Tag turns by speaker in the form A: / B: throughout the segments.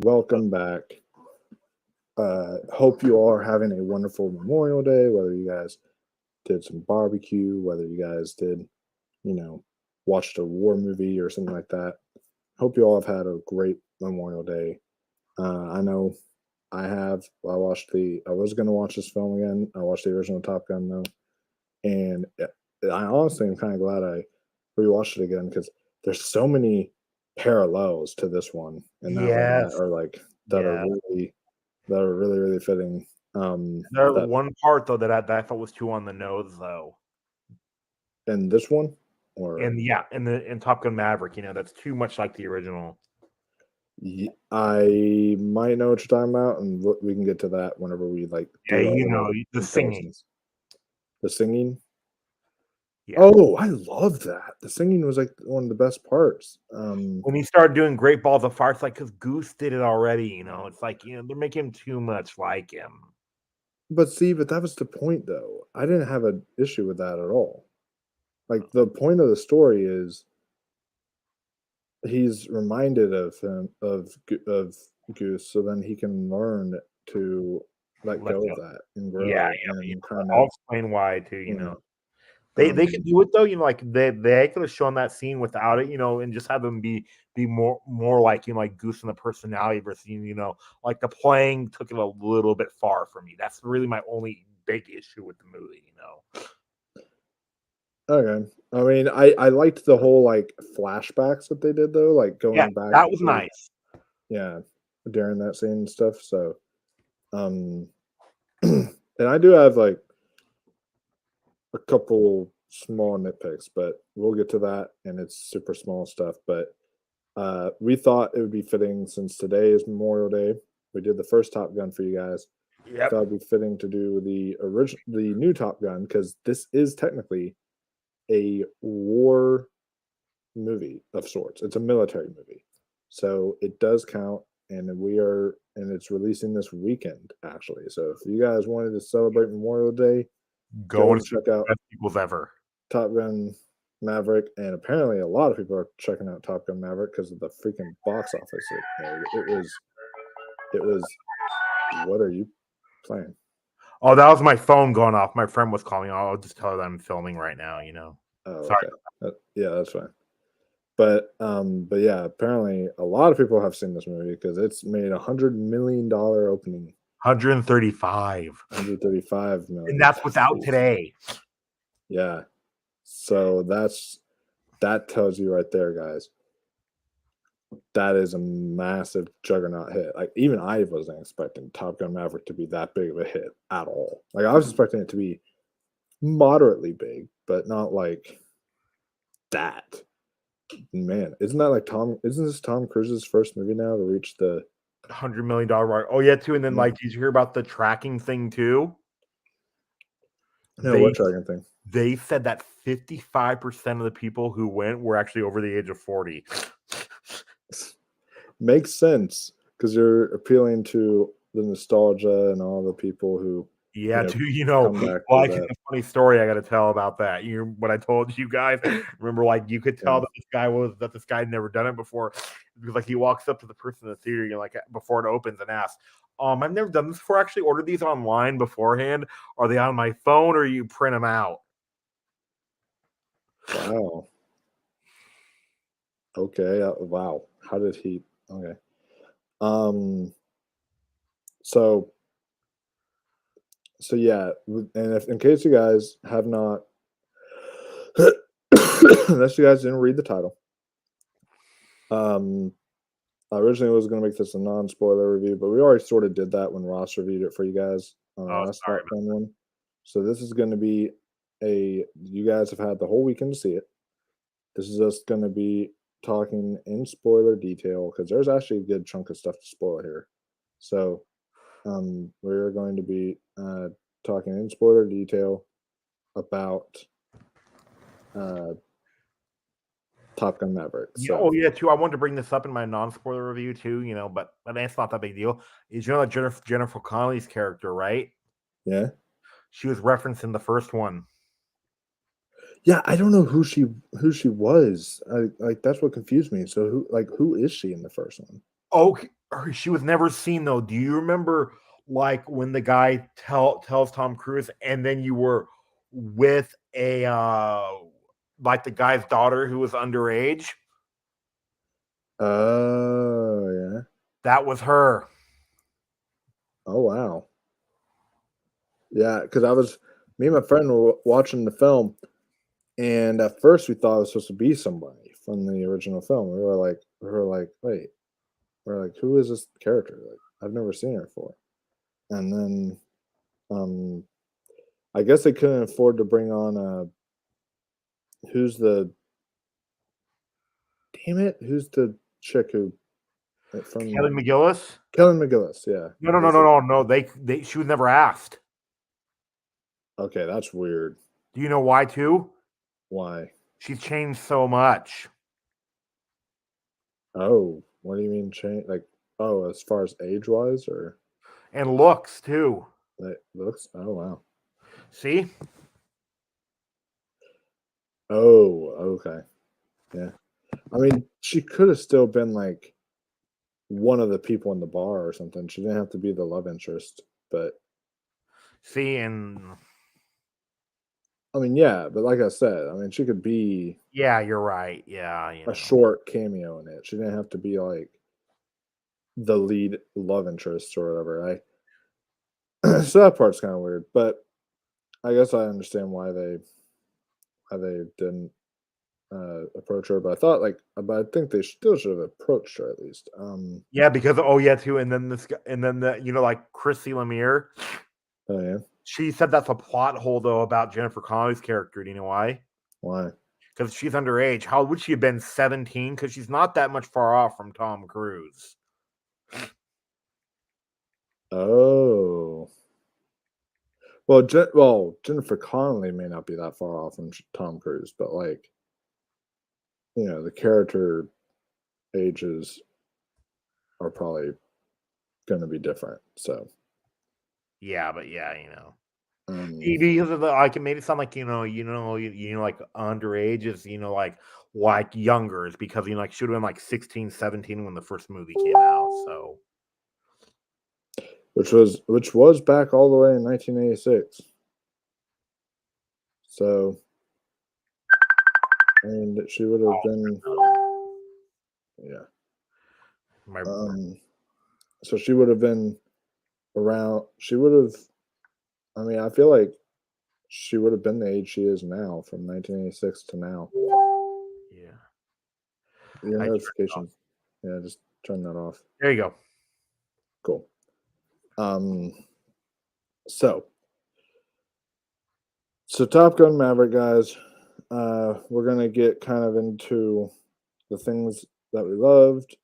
A: welcome back. Hope you all are having a wonderful Memorial Day, whether you guys did some barbecue, whether you guys did, watched a war movie or something like that. Hope you all have had a great Memorial Day. I know I have. I was going to watch this film again. I watched the original Top Gun, though. And I honestly am kind of glad I rewatched it again because there's so many parallels to this one and that one that
B: Yes.
A: are
B: Yeah.
A: really really fitting.
B: There's one part though that I thought was too on the nose though.
A: In this one, or
B: in Top Gun Maverick, that's too much like the original.
A: I might know what you're talking about, and we can get to that whenever we do
B: the singing.
A: The singing.
B: Yeah.
A: Oh, I love that. The singing was like one of the best parts.
B: When he started doing Great Balls of Fire, it's like because Goose did it already. It's like they're making him too much like him.
A: But that was the point, though. I didn't have an issue with that at all. Like the point of the story is he's reminded of Goose, so then he can learn to let go of that and grow.
B: Yeah,
A: and
B: I'll explain why too. They can do it though, like they could have shown that scene without it, and just have them be more like like Goose and the personality versus like the playing took it a little bit far for me. That's really my only big issue with the movie,
A: Okay. I mean, I liked the whole flashbacks that they did though, like going back.
B: That was nice.
A: Yeah, during that scene and stuff. So, and I do have a couple small nitpicks, but we'll get to that, and it's super small stuff. But we thought it would be fitting since today is Memorial Day. We did the first Top Gun for you guys.
B: Yep.
A: Thought it'd be fitting to do the new Top Gun because this is technically a war movie of sorts. It's a military movie, so it does count. And it's releasing this weekend actually. So if you guys wanted to celebrate Memorial Day,
B: go and check out best people's ever
A: Top Gun Maverick. And apparently a lot of people are checking out Top Gun Maverick because of the freaking box office it was. What are you playing?
B: Oh, that was my phone going off. My friend was calling. I'll just tell her that I'm filming right now.
A: Oh, sorry. Okay. Yeah, that's fine. But yeah, apparently a lot of people have seen this movie because it's made $100 million opening.
B: 135
A: million,
B: and that's without today.
A: Yeah, so that tells you right there, guys. That is a massive juggernaut hit. Like even I wasn't expecting Top Gun Maverick to be that big of a hit at all. Like I was expecting it to be moderately big, but not like that. Man, isn't this Tom Cruise's first movie now to reach the
B: $100 million mark? Oh yeah, too. And then did you hear about the tracking thing too?
A: No, what tracking thing?
B: They said that 55% of the people who went were actually over the age of 40.
A: Makes sense because you're appealing to the nostalgia and all the people who.
B: Yeah, a funny story I got to tell about that. What I told you guys. Remember, you could tell that this guy had never done it before because he walks up to the person in the theater, before it opens and asks, "I've never done this before. I actually ordered these online beforehand. Are they on my phone or you print them out?"
A: Wow. Okay. Wow. How did he? Okay. So yeah, and in case you guys have not, unless you guys didn't read the title, I originally was going to make this a non-spoiler review, but we already sort of did that when Ross reviewed it for you guys on the last Top Gun one. So this is going to be you guys have had the whole weekend to see it. This is just going to be talking in spoiler detail because there's actually a good chunk of stuff to spoil here. So we're going to be talking in spoiler detail about Top Gun Maverick. So.
B: Oh yeah, too. I wanted to bring this up in my non-spoiler review too, but it's not that big deal. Is that Jennifer Connelly's character, right?
A: Yeah.
B: She was referenced in the first one.
A: Yeah, I don't know who she was. That's what confused me. So who is she in the first one?
B: Okay, She was never seen though. Do you remember like when the guy tells Tom Cruise, and then you were with a like the guy's daughter who was underage?
A: Oh yeah.
B: That was her.
A: Oh wow. Yeah, because me and my friend were watching the film, and at first we thought it was supposed to be somebody from the original film. Wait, we're like, who is this character? Like, I've never seen her before. And then, um, I guess they couldn't afford to bring on who's the damn it, who's the chick who
B: Kelly
A: from
B: McGillis?
A: Kelly McGillis? Yeah,
B: No, no,
A: I
B: no,
A: guess
B: no, no, no. They she was never asked.
A: okay, that's weird.
B: Do you know why too?
A: Why?
B: She's changed so much.
A: Oh, what do you mean change? Like, oh, as far as age wise, or
B: And looks too.
A: that looks? Oh wow.
B: See?
A: Oh, okay. Yeah. I mean, she could have still been like one of the people in the bar or something. She didn't have to be the love interest, but
B: See, and
A: I mean, yeah, but like I said, I mean, she could be
B: yeah, you're right. Yeah,
A: a short cameo in it. She didn't have to be like the lead love interest or whatever. I so that part's kind of weird, but I guess I understand why they didn't approach her. But I thought but I think they still should have approached her at least.
B: Yeah, because oh yeah, too, and then this guy, and then the like Chrissy Lemire,
A: Oh yeah,
B: she said that's a plot hole though about Jennifer Connelly's character. Do you know why?
A: why?
B: Because she's underage. How would she have been 17? Because she's not that much far off from Tom Cruise.
A: Oh, Jennifer Connelly may not be that far off from Tom Cruise, but like the character ages are probably going to be different. So,
B: Yeah, but yeah,
A: um,
B: because of the like, it made it sound like like underage is like younger is because like should have been like 16, 17 when the first movie came out. So
A: which was back all the way in 1986. So, and she would have been, yeah.
B: my
A: So she would have been around. She would have. I mean, I feel like she would have been the age she is now from 1986 to now.
B: yeah.
A: Your
B: I
A: notifications. Yeah, just turn that off.
B: There you go.
A: Cool. Um. So. So Top Gun Maverick, guys. We're gonna get kind of into the things that we loved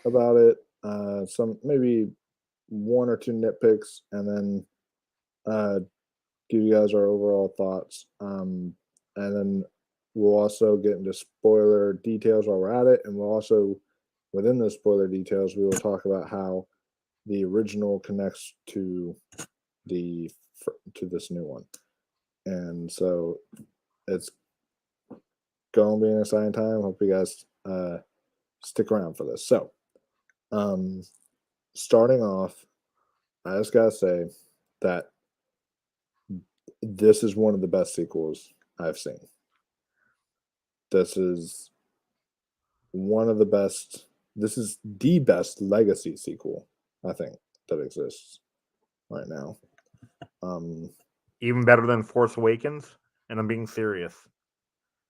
A: about it. Some maybe one or two nitpicks, and then give you guys our overall thoughts. And then we'll also get into spoiler details while we're at it, and we'll also, within the spoiler details, we will talk about how the original connects to this new one. And so it's going to be an exciting time. Hope you guys stick around for this. So, um, starting off, I just gotta say that this is one of the best sequels I've seen. This is one of the best. This is the best legacy sequel I think that exists right now.
B: Even better than Force Awakens, and I'm being serious.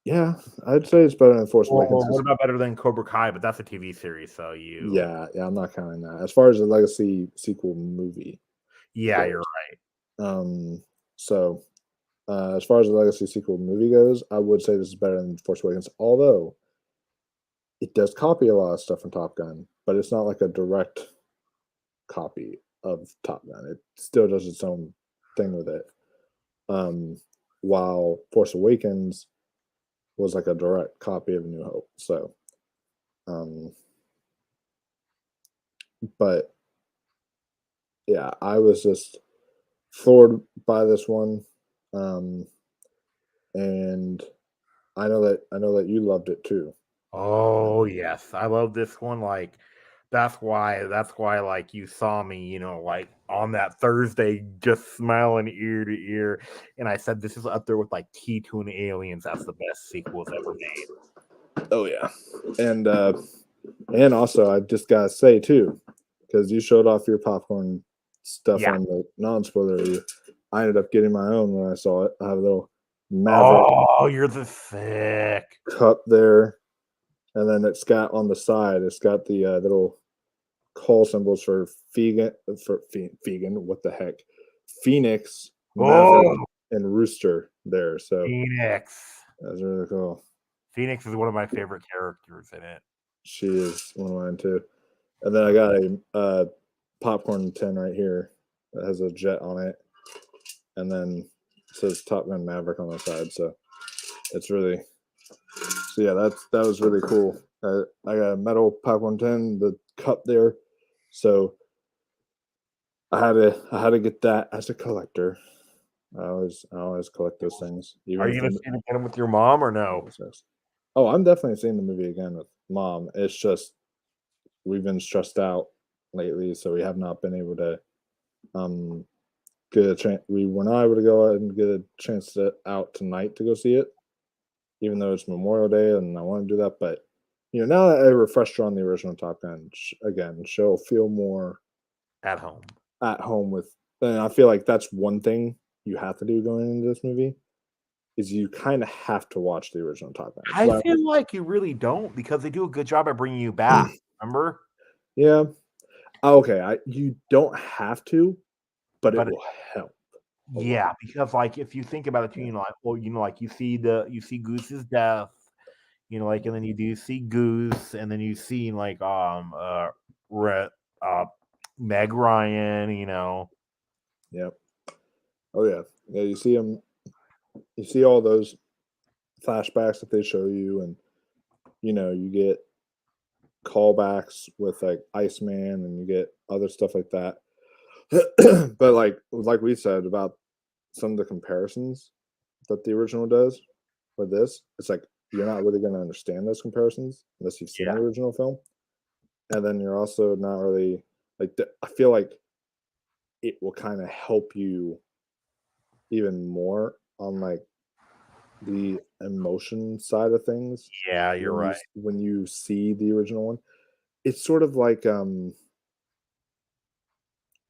A: Yeah, I'd say it's better than Force Awakens.
B: What about better than Cobra Kai? But that's a TV series, so
A: Yeah, I'm not counting that. As far as the legacy sequel movie
B: yeah,
A: goes.
B: you're right.
A: So as far as the legacy sequel movie goes, I would say this is better than Force Awakens, although it does copy a lot of stuff from Top Gun, but it's not like a direct copy of Top Gun. It still does its own thing with it. While Force Awakens was like a direct copy of New Hope. So, but yeah, I was just floored by this one, and I know that you loved it too.
B: Oh yes, I love this one. Like That's why, like, you saw me, like, on that Thursday, just smiling ear to ear, and I said this is up there with, like, T2 and Aliens. That's the best sequels ever made.
A: Oh yeah, and also I just gotta say too, because you showed off your popcorn stuff
B: Yeah.
A: on the non-spoiler review. I ended up getting my own when I saw it. I have a little Maverick
B: Oh, you're the sick.
A: cup there, and then it's got on the side. It's got the little call symbols for vegan. What the heck? Phoenix, Maverick,
B: Oh,
A: and Rooster there. So
B: Phoenix.
A: that's really cool.
B: Phoenix is one of my favorite characters in it.
A: She is one of mine too. And then I got a popcorn tin right here that has a jet on it, and then it says Top Gun Maverick on the side. So it's really, so yeah, that was really cool. I got a metal popcorn tin, the cup there, so I had to get that as a collector. I always collect those things.
B: Are you gonna see it again with your mom or no?
A: Oh, I'm definitely seeing the movie again with mom. It's just we've been stressed out lately, so we have not been able to get a chance. We were not able to go out and get a chance to out tonight to go see it, even though it's Memorial Day and I want to do that. But now that I refreshed her on the original Top Gun, again, she'll feel more
B: At home.
A: at home with. And I feel like that's one thing you have to do going into this movie is you kind of have to watch the original Top Gun.
B: I feel like you really don't, because they do a good job at bringing you back. Remember?
A: Yeah. Okay. You don't have to, but it will help.
B: Yeah, because like if you think about it too, like you see Goose's death, like, and then you do see Goose, and then you see like Meg Ryan,
A: Yep. Oh yeah. Yeah. You see them. You see all those flashbacks that they show you, and you get callbacks with like Iceman, and you get other stuff like that. But like we said about some of the comparisons that the original does with this, it's like you're not really going to understand those comparisons unless you've seen the original film, and then you're also not really I feel like it will kind of help you even more on like the emotion side of things.
B: Yeah, you're right.
A: When you see the original one, it's sort of like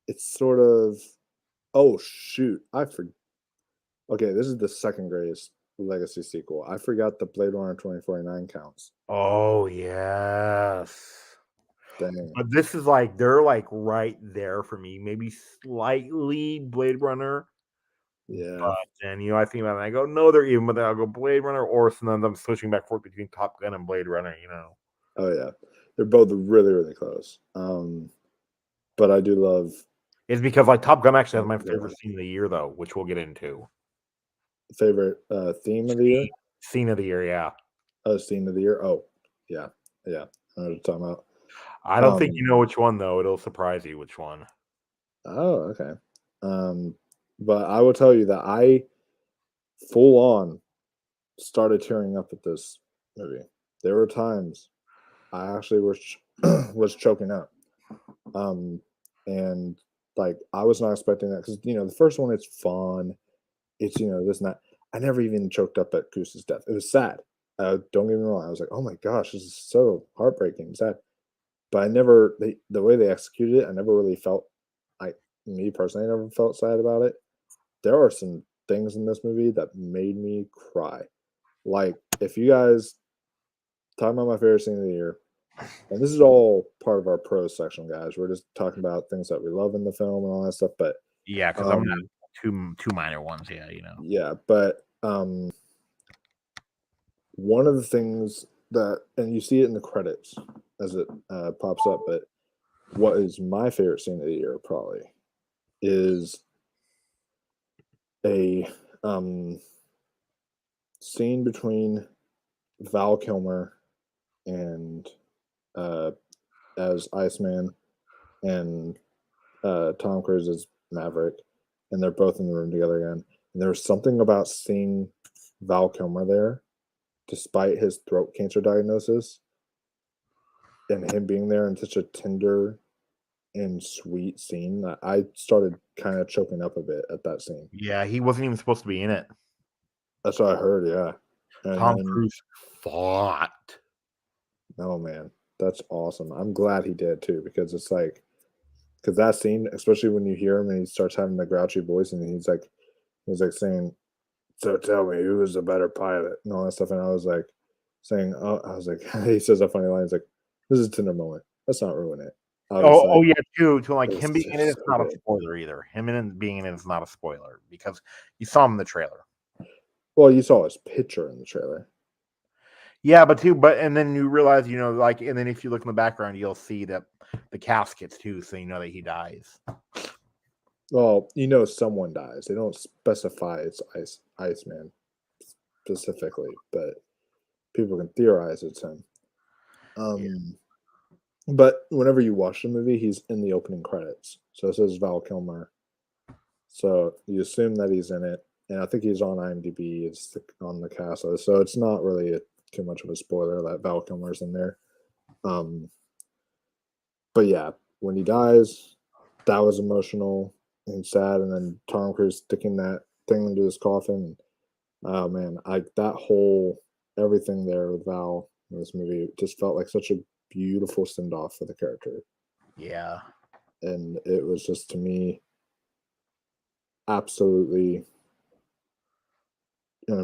A: it's sort of oh shoot, I forgot. Okay, this is the second greatest legacy sequel. I forgot the Blade Runner 2049 counts.
B: Oh yes.
A: Dang.
B: But this is like they're like right there for me. Maybe slightly Blade Runner.
A: Yeah.
B: But then I think about it and I go, no, they're even, but then I'll go Blade Runner, or sometimes I'm switching back and forth between Top Gun and Blade Runner,
A: Oh yeah. They're both really, really close. But I do love
B: It's because like Top Gun actually has my favorite scene of the year though, which we'll get into.
A: Favorite theme of the year?
B: Scene of the year, yeah.
A: Oh, scene of the year. Oh, yeah. Yeah. I know what you're talking about.
B: I don't think you know which one though. It'll surprise you which one.
A: Oh, okay. But I will tell you that I full on started tearing up at this movie. There were times I actually was choking up. And like I was not expecting that because the first one is fun. It's this and that. I never even choked up at Goose's death. It was sad. Don't get me wrong. I was like, oh my gosh, this is so heartbreaking and sad. But I never the way they executed it, I never really felt me personally, I never felt sad about it. There are some things in this movie that made me cry. Like if you guys talking about my favorite scene of the year, and this is all part of our pros section, guys. We're just talking about things that we love in the film and all that stuff. But
B: yeah, because I'm not two minor ones. Yeah,
A: Yeah, but one of the things that, and you see it in the credits as it pops up, but what is my favorite scene of the year probably is a scene between Val Kilmer and as Iceman and Tom Cruise as Maverick, and they're both in the room together again. And there was something about seeing Val Kilmer there, despite his throat cancer diagnosis, and him being there in such a tender and sweet scene, I started kind of choking up a bit at that scene.
B: Yeah, he wasn't even supposed to be in it.
A: That's what I heard. Yeah, and
B: Tom Cruise fought.
A: Oh man, that's awesome. I'm glad he did too, because it's like, because that scene, especially when you hear him and he starts having the grouchy voice and he's like saying, "So tell me, who was the better pilot?" and all that stuff, and I was like saying, "Oh," I was like, he says a funny line. He's like, "This is a tender moment. Let's not ruin it." I was like,
B: Yeah, too. To like
A: it
B: him
A: was
B: being in it is
A: just so
B: not a
A: good.
B: spoiler either. Him in it being in it is not a spoiler because you saw him in the trailer.
A: Well, you saw his picture in the trailer.
B: Yeah, but and then you realize, like, and then if you look in the background, you'll see that the caskets too, so you know that he dies.
A: Well, someone dies. They don't specify it's Iceman specifically, but people can theorize it's him.
B: Yeah.
A: But whenever you watch the movie, he's in the opening credits. So it says Val Kilmer. So you assume that he's in it. And I think he's on IMDb. It's on the cast list. So it's not really too much of a spoiler that Val Kilmer's in there. But yeah, when he dies, that was emotional and sad. And then Tom Cruise sticking that thing into his coffin. Oh man, that whole everything there with Val in this movie just felt like such a beautiful send off for the character.
B: Yeah.
A: And it was just, to me, absolutely an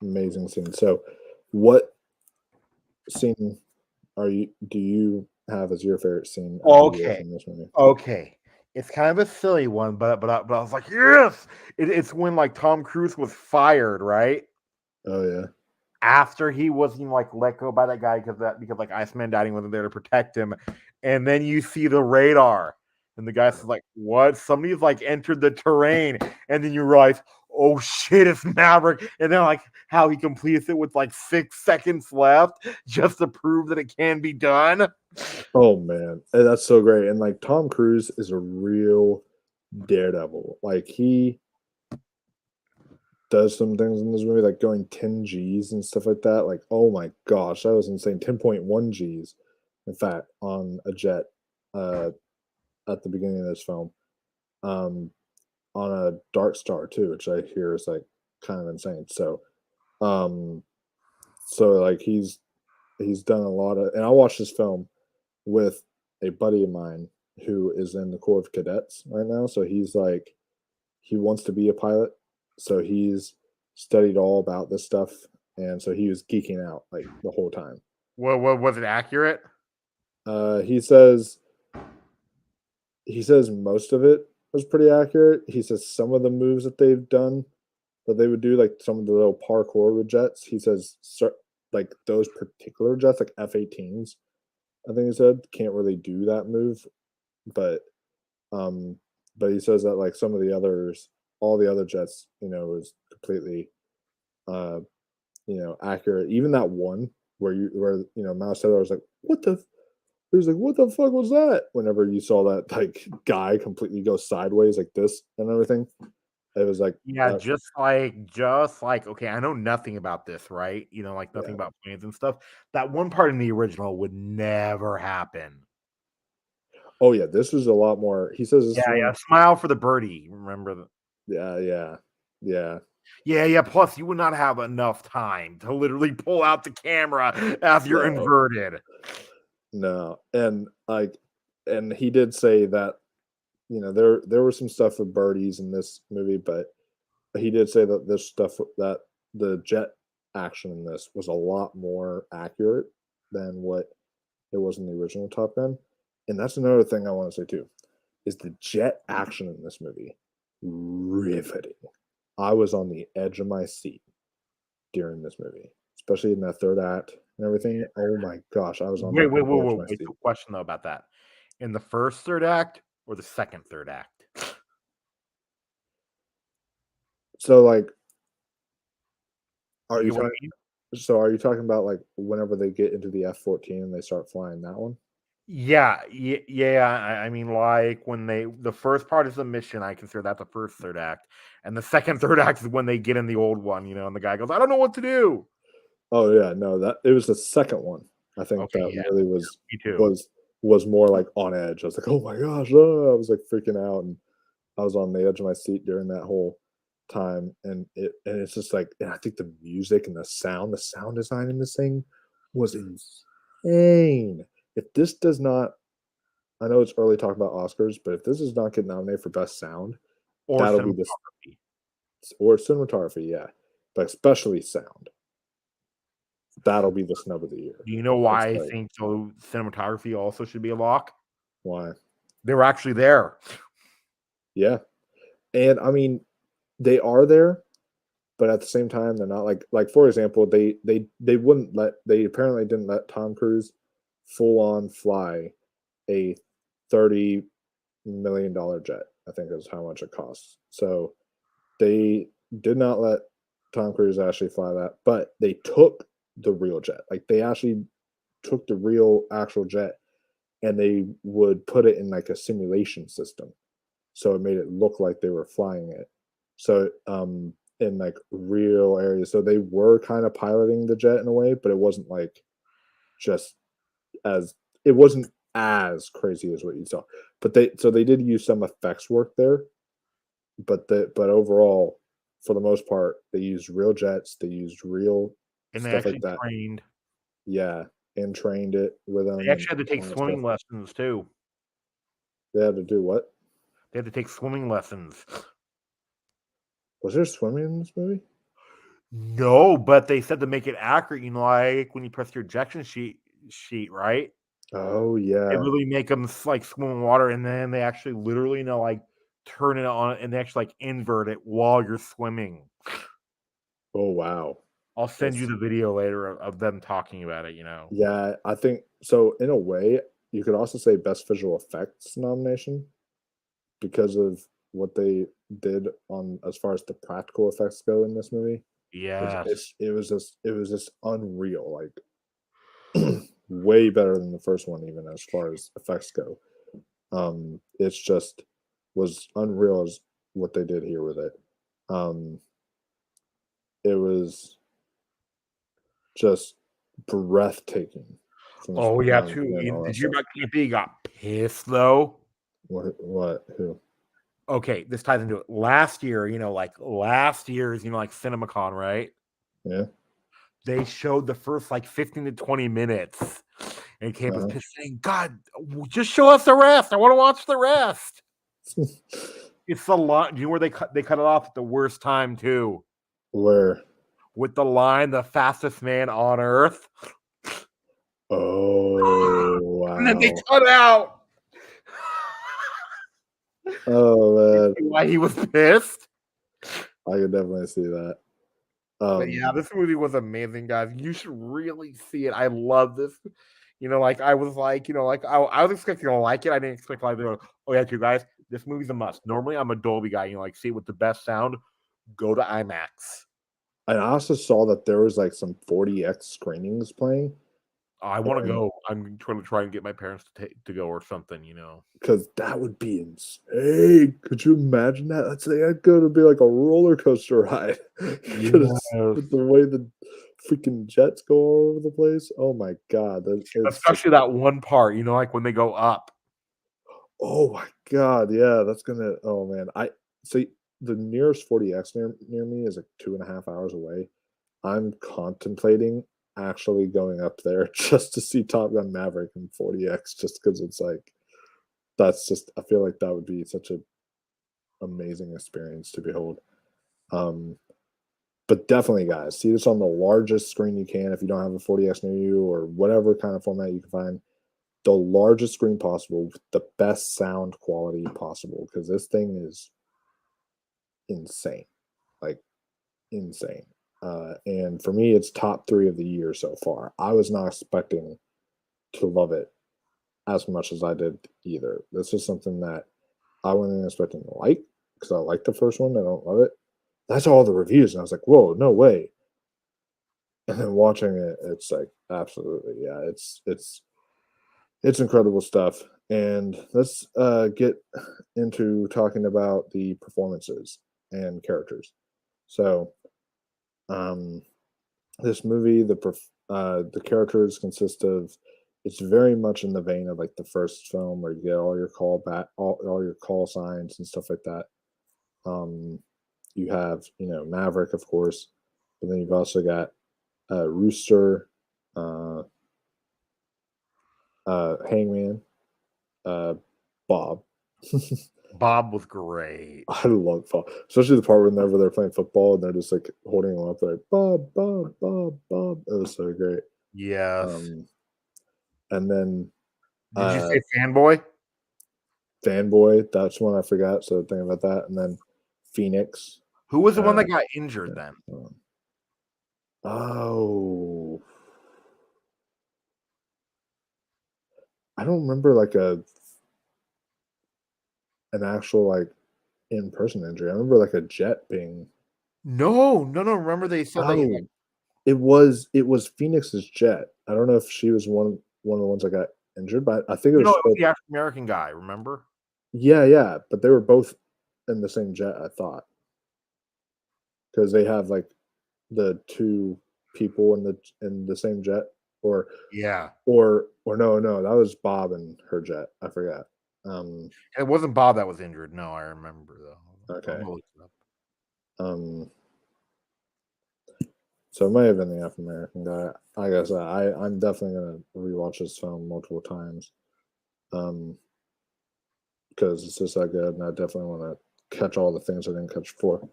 A: amazing scene. So what scene do you have as your favorite scene
B: Okay.
A: from this movie?
B: Okay. It's kind of a silly one, but I was like, yes. It's when like Tom Cruise was fired, right?
A: Oh yeah.
B: After he wasn't like let go by that guy because like Iceman died, he wasn't there to protect him, and then you see the radar, and the guy's like, "What? Somebody's like entered the terrain," and then you realize, "Oh shit, it's Maverick!" And then like how he completes it with like 6 seconds left just to prove that it can be done.
A: Oh man, and that's so great. And like Tom Cruise is a real daredevil. Like he does some things in this movie, like going 10 Gs and stuff like that. Like, oh my gosh, that was insane. 10.1 Gs, in fact, on a jet uh, at the beginning of this film. Um, on a Dark Star too, which I hear is like kind of insane. Um, so like he's done a lot of, and I watched this film with a buddy of mine who is in the Corps of Cadets right now. So he's like, he wants to be a pilot. So he's studied all about this stuff. And so he was geeking out like the whole time.
B: What was it accurate?
A: Uh, he says he says most of it was pretty accurate. He says some of the moves that they've done that they would do, like some of the little parkour with jets. He says like those particular jets, like F-18s, I think he said, can't really do that move. But um, but he says that like some of the others, all the other jets, was completely accurate. Even that one where Mouse Taylor was like, "What the?" He was like, "What the fuck was that?" Whenever you saw that like guy completely go sideways like this and everything, it was like,
B: Yeah, just like okay, I know nothing about this, right? Like nothing
A: yeah.
B: about planes and stuff. That one part in the original would never happen.
A: Oh yeah, this was a lot more. He says this
B: Yeah,
A: one.
B: smile for the birdie. Remember that?
A: Yeah.
B: Yeah. Plus, you would not have enough time to literally pull out the camera as you're
A: No,
B: inverted.
A: no, and he did say that there was some stuff with birdies in this movie, but he did say that this stuff that the jet action in this was a lot more accurate than what it was in the original Top Gun. And that's another thing I want to say too, is the jet action in this movie riveting. I was on the edge of my seat during this movie, especially in that third act and everything. Oh my gosh, I was on the edge of my
B: Wait.
A: seat.
B: Question though about that: in the first third act or the second third act?
A: So like, are
B: You
A: you
B: get what I
A: talking?
B: mean?
A: So are you talking about like whenever they get into the F-14 and they start flying that one?
B: Yeah. I mean, like when the first part is the mission, I consider that the first third act, and the second third act is when they get in the old one, and the guy goes, "I don't know what to do."
A: Oh yeah, no, that it was the second one. I think
B: Okay,
A: that
B: yeah,
A: really
B: me too.
A: was more like on edge. I was like, "Oh my gosh," I was like freaking out, and I was on the edge of my seat during that whole time, and it's just like, and I think the music and the sound design in this thing was insane. If this does not, I know it's early talking about Oscars, but if this does not get nominated for best sound,
B: Or
A: that'll be this,
B: cinematography.
A: or cinematography, yeah, but especially sound. That'll be the snub of the year.
B: Do you know
A: It's
B: why I
A: like,
B: think so cinematography also should be a lock?
A: why?
B: They were actually there.
A: Yeah, and I mean, they are there, but at the same time, they're not like for example, they wouldn't let they apparently didn't let Tom Cruise full on fly a $30 million jet, I think is how much it costs. So they did not let Tom Cruise actually fly that, but they took the real jet. Like they actually took the real actual jet and they would put it in like a simulation system. So it made it look like they were flying it. So in like real areas. So they were kind of piloting the jet in a way, but it wasn't like just as it wasn't as crazy as what you saw. But they did use some effects work there, but overall, for the most part, they used real jets, they used real
B: And they
A: stuff like
B: actually
A: that.
B: trained.
A: Yeah, and trained it with
B: They
A: them and
B: actually had to take
A: all that stuff.
B: swimming lessons too.
A: They had to do what?
B: They had to take swimming lessons.
A: Was there swimming in this movie?
B: No, but they said to make it accurate, like when you press your ejection sheet, right?
A: Oh
B: They
A: yeah.
B: literally make them like swim in water, and then they actually literally, like turn it on, and they actually like invert it while you're swimming.
A: Oh wow.
B: I'll send you
A: That's
B: the video later of them talking about it.
A: Yeah, I think so. In a way, you could also say best visual effects nomination because of what they did on as far as the practical effects go in this movie.
B: Yes.
A: It was just unreal, like way better than the first one, even as far as effects go. It's just was unreal as what they did here with it. Um, it was just breathtaking from the
B: Oh yeah,
A: sound
B: too.
A: and all that
B: Did you hear
A: stuff.
B: about Campy got pissed though?
A: What? Who?
B: Okay, this ties into it. Last year, like last year's, like CinemaCon, right?
A: Yeah.
B: They showed the first like 15 to 20 minutes, and Camp was
A: Uh-huh.
B: pissed saying, "God, just show us the rest. I want to watch the rest." It's the line. Do you know where they cut it off at the worst time too?
A: Where?
B: With the line, "The fastest man on earth,"
A: Oh,
B: and then they
A: wow.
B: cut out.
A: Oh, man.
B: See why he was pissed?
A: I could definitely see that.
B: But yeah, this movie was amazing, guys. You should really see it. I love this. Like I was like, I was expecting to like it. I didn't expect like, oh yeah, you guys, this movie's a must. Normally, I'm a Dolby guy. Like see it with the best sound. Go to IMAX.
A: I also saw that there was, like, some 40X screenings playing,
B: I want to
A: and
B: go. I'm trying to try and get my parents to go or something.
A: because that would be insane. Could you imagine that? Let's say I'd go to be like a roller coaster ride because
B: Yes.
A: with the way the freaking jets go all over the place. Oh my god, that it's just
B: Especially that one part, like when they go up.
A: oh my god, yeah, that's gonna oh man. I see the nearest 40X near me is like 2.5 hours away. I'm contemplating actually going up there just to see Top Gun Maverick in 40X just because it's like that's just I feel like that would be such a amazing experience to behold. Um, but definitely, guys, see this on the largest screen you can if you don't have a 40X near you or whatever kind of format you can find. The largest screen possible with the best sound quality possible because this thing is insane, like insane. And for me, it's top three of the year so far. I was not expecting to love it as much as I did either. This is something that I wasn't expecting to like because I like the first one. I don't love it. That's all the reviews, and I was like, "Whoa, no way!" And then watching it, it's like absolutely, yeah, it's incredible stuff. And let's get into talking about the performances and characters. So, um, this movie, The characters consist of. It's very much in the vein of like the first film, where you get all your all your call signs and stuff like that. You have Maverick, of course, but then you've also got Rooster, uh, Hangman, uh, Bob.
B: Bob was great.
A: I love Bob, especially the part whenever they're playing football and they're just like holding him up, they're like Bob, Bob, Bob, Bob. It was so great.
B: Yes.
A: Um, and then
B: Did you say Fanboy?
A: Fanboy, that's one I forgot. So think about that. And then Phoenix.
B: Who was the one that got injured then?
A: Oh, I don't remember like an actual like in-person injury. I remember like a jet being.
B: No. Remember they said that.
A: Oh, it was Phoenix's jet. I don't know if she was one of the ones that got injured, but I think it
B: No,
A: was
B: it was
A: still.
B: the African American guy. Remember?
A: Yeah, but they were both in the same jet, I thought, because they have like the two people in the same jet, or
B: Yeah.
A: or no, that was Bob and her jet. I forgot.
B: It wasn't Bob that was injured. No, I remember though.
A: Okay.
B: Look it up.
A: So it may have been the African American guy. Like I said, I'm definitely gonna rewatch this film multiple times. Because it's just that good, and I definitely want to catch all the things I didn't catch before.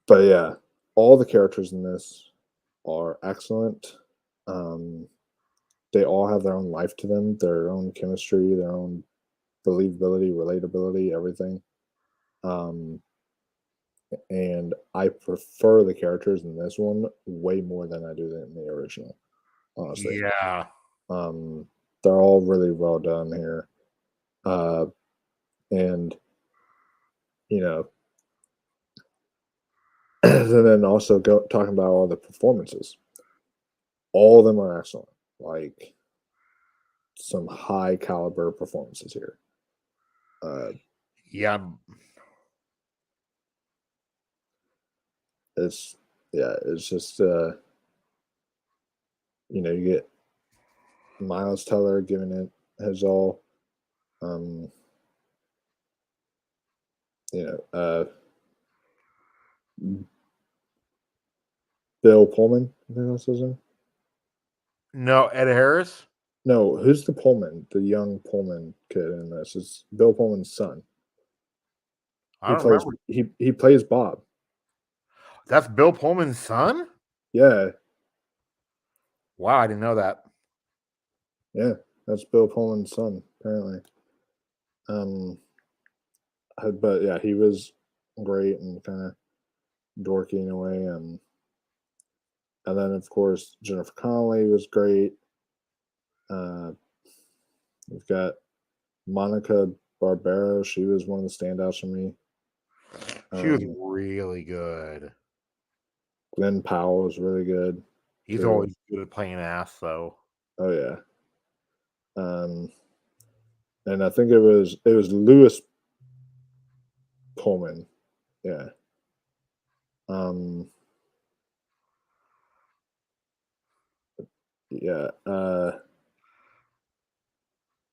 A: But yeah, all the characters in this are excellent. They all have their own life to them, their own chemistry, their own believability, relatability, everything. And I prefer the characters in this one way more than I do in the original, honestly.
B: Yeah.
A: They're all really well done here. And you know, and then also talking about all the performances. All of them are excellent. Like some high caliber performances here.
B: Yeah.
A: It's it's just you get Miles Teller giving it his all. Um, you know, Bill Pullman, I think that's his name.
B: No, Ed Harris.
A: No, who's the Pullman? The young Pullman kid in this? It's Bill Pullman's son.
B: I don't remember.
A: He plays Bob.
B: That's Bill Pullman's son?
A: Yeah.
B: Wow, I didn't know that.
A: Yeah, that's Bill Pullman's son, apparently. But yeah, he was great and kind of dorky in a way. And then of course Jennifer Connelly was great. We've got Monica Barbero. She was one of the standouts for me.
B: She was really good.
A: Glenn Powell was really good.
B: He's always good at playing ass, though.
A: Oh yeah. And I think it was Lewis Pullman. Yeah. Yeah.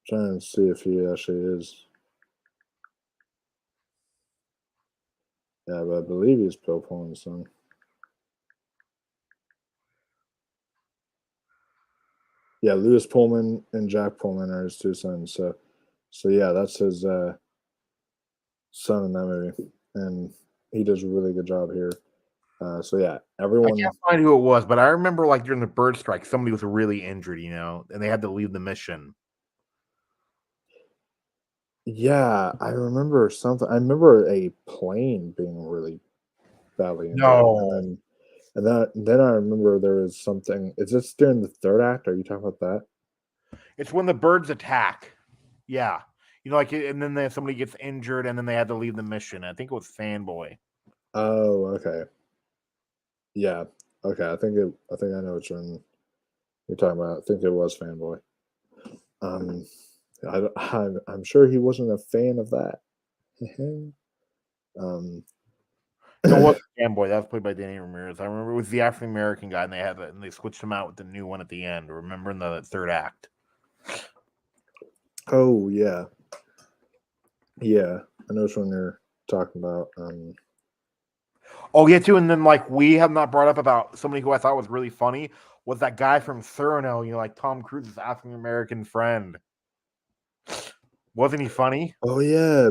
A: Trying to see if he actually is. Yeah, but I believe he's Bill Pullman's son. Yeah, Lewis Pullman and Jack Pullman are his two sons. So yeah, that's his son in that movie, and he does a really good job here. So yeah, everyone.
B: I can't find who it was, but I remember like during the bird strike, somebody was really injured, and they had to leave the mission.
A: Yeah, I remember something. I remember a plane being really badly injured,
B: No.
A: and then I remember there was something. Is this during the third act? Are you talking about that?
B: It's when the birds attack. Yeah. And then somebody gets injured, and then they had to leave the mission. I think it was Fanboy.
A: Oh, okay. Yeah. Okay. I think I know what you're talking about. I think it was Fanboy. I'm sure he wasn't a fan of that. um,
B: No, it wasn't Gamboy. That was played by Danny Ramirez. I remember it was the African American guy, and they had it, and they switched him out with the new one at the end. Remember in the third act?
A: Oh yeah, yeah. I know which one you're talking about.
B: Oh yeah, too. And then like we have not brought up about somebody who I thought was really funny was that guy from Cyrano. You know, like Tom Cruise's African American friend. Wasn't he funny?
A: Oh yeah,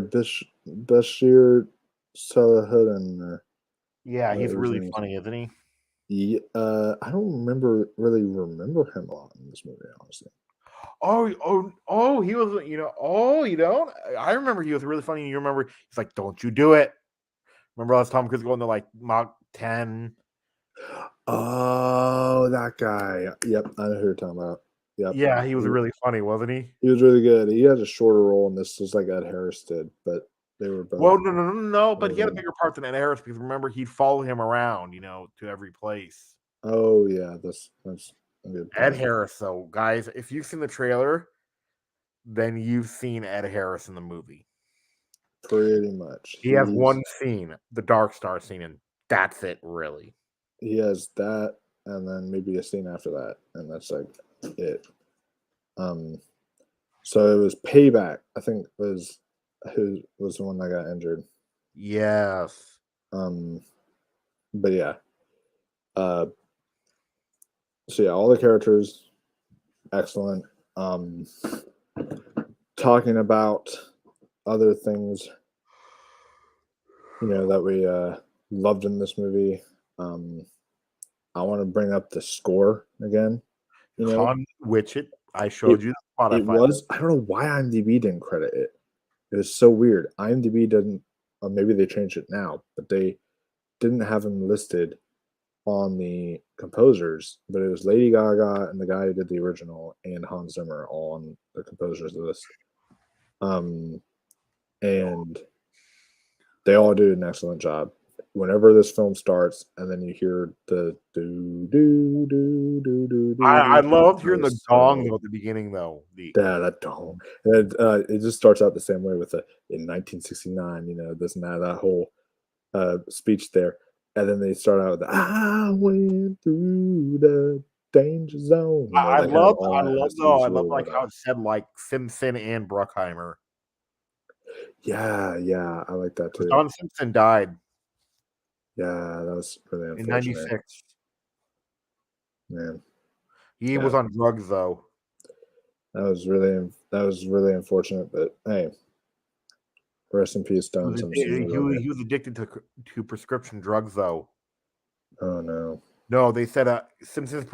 A: Bashir Salahuddin.
B: Yeah, he's
A: Whatever his
B: really
A: name is.
B: funny, isn't he?
A: Yeah, I don't really remember him a lot in this movie, honestly.
B: Oh, he was, you don't? I remember he was really funny. You remember he's like, "Don't you do it." Remember last Tom Cruise going to like Mach 10?
A: Oh, that guy. Yep, I know who you're talking about. Yep.
B: Yeah, he was really funny, wasn't he?
A: He was really good. He had a shorter role in this, just like Ed Harris did, but they were both.
B: Well, no, but he had a bigger part than Ed Harris because remember he'd follow him around, to every place.
A: Oh yeah, that's a good
B: Ed
A: point.
B: Harris, though, guys, if you've seen the trailer, then you've seen Ed Harris in the movie.
A: Pretty much.
B: He has one scene, the Dark Star scene, and that's it, really.
A: He has that, and then maybe a scene after that, and that's like it. So it was Payback. I think was who was the one that got injured.
B: Yes.
A: But yeah. So yeah, all the characters excellent. Talking about other things, that we loved in this movie. I want to bring up the score again.
B: Which I showed you the Spotify.
A: It was. I don't know why IMDb didn't credit it. It was so weird. IMDb doesn't. Maybe they changed it now, but they didn't have him listed on the composers. But it was Lady Gaga and the guy who did the original and Hans Zimmer all on the composers list. And they all did an excellent job. Whenever this film starts, and then you hear the do do do do do do.
B: I loved hearing the gong though at the beginning, though.
A: Yeah, that dong. And it just starts out the same way with in 1969, this and that whole speech there. And then they start out with I went through the danger zone.
B: I love like how it said like Simpson and Bruckheimer.
A: Yeah, I like that too.
B: Don Simpson died.
A: Yeah, that was really
B: in
A: unfortunate.
B: '96.
A: Man,
B: he was on drugs though.
A: That was really unfortunate. But hey, rest in peace, Don Simpson.
B: He was addicted to prescription drugs though.
A: Oh no.
B: No, they said Simpson's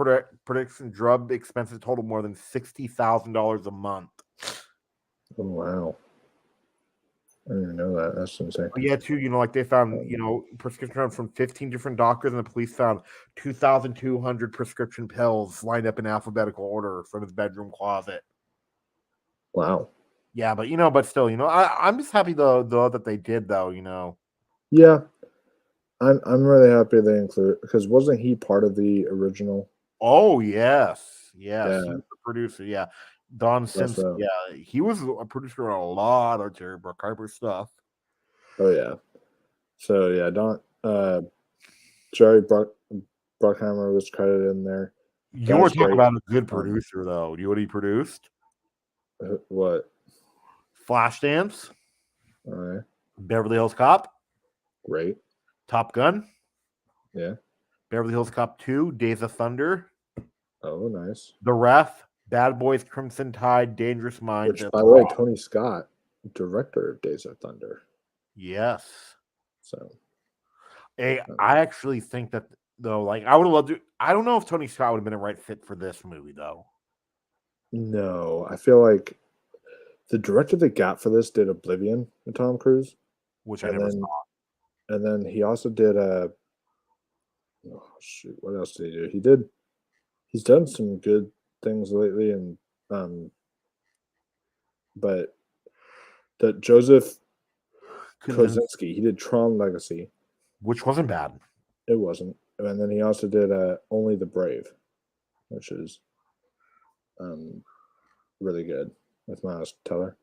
B: prediction drug expenses total more than $60,000 a month.
A: Oh wow. I didn't even know that. That's insane.
B: But yeah, too. Like they found, prescription drugs from 15 different doctors, and the police found 2,200 prescription pills lined up in alphabetical order from his bedroom closet.
A: Wow.
B: Yeah, but still, I'm just happy though that they did though.
A: Yeah, I'm really happy they included because wasn't he part of the original?
B: Oh yes. He was the producer. Yeah. Don Simpson, he was a producer on a lot of Jerry Bruckheimer stuff.
A: Oh yeah, so yeah, Jerry Bruckheimer was credited in there.
B: You want to talk about a good producer, though? Do you know what he produced?
A: What?
B: Flashdance.
A: All right.
B: Beverly Hills Cop.
A: Great.
B: Top Gun.
A: Yeah.
B: Beverly Hills Cop 2. Days of Thunder.
A: Oh, nice.
B: The Ref. Bad Boys, Crimson Tide, Dangerous Minds.
A: Which, by the way, Tony Scott, director of Days of Thunder.
B: Yes.
A: So,
B: I actually think that, though, like, I would have loved to. I don't know if Tony Scott would have been a right fit for this movie, though.
A: No, I feel like the director they got for this did Oblivion with Tom Cruise,
B: which I never saw.
A: And then he also did what else did he do? He's done some good things lately, and but the Joseph Kosinski, he did Tron Legacy,
B: which wasn't bad.
A: It wasn't, and then he also did Only the Brave, which is really good with Miles Teller.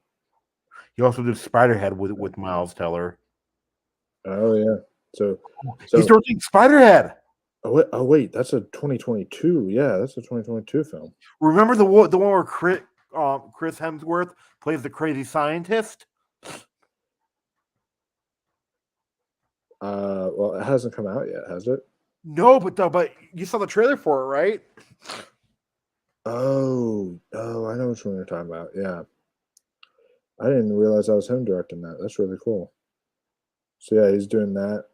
B: He also did Spiderhead with Miles Teller.
A: Oh yeah, So
B: he's directing Spiderhead.
A: Oh wait, that's a 2022. Yeah, that's a 2022 film.
B: Remember the one where Chris Hemsworth plays the crazy scientist?
A: Well, it hasn't come out yet, has it?
B: No, but you saw the trailer for it, right?
A: Oh, I know which one you're talking about. Yeah, I didn't realize that was him directing that. That's really cool. So yeah, he's doing that.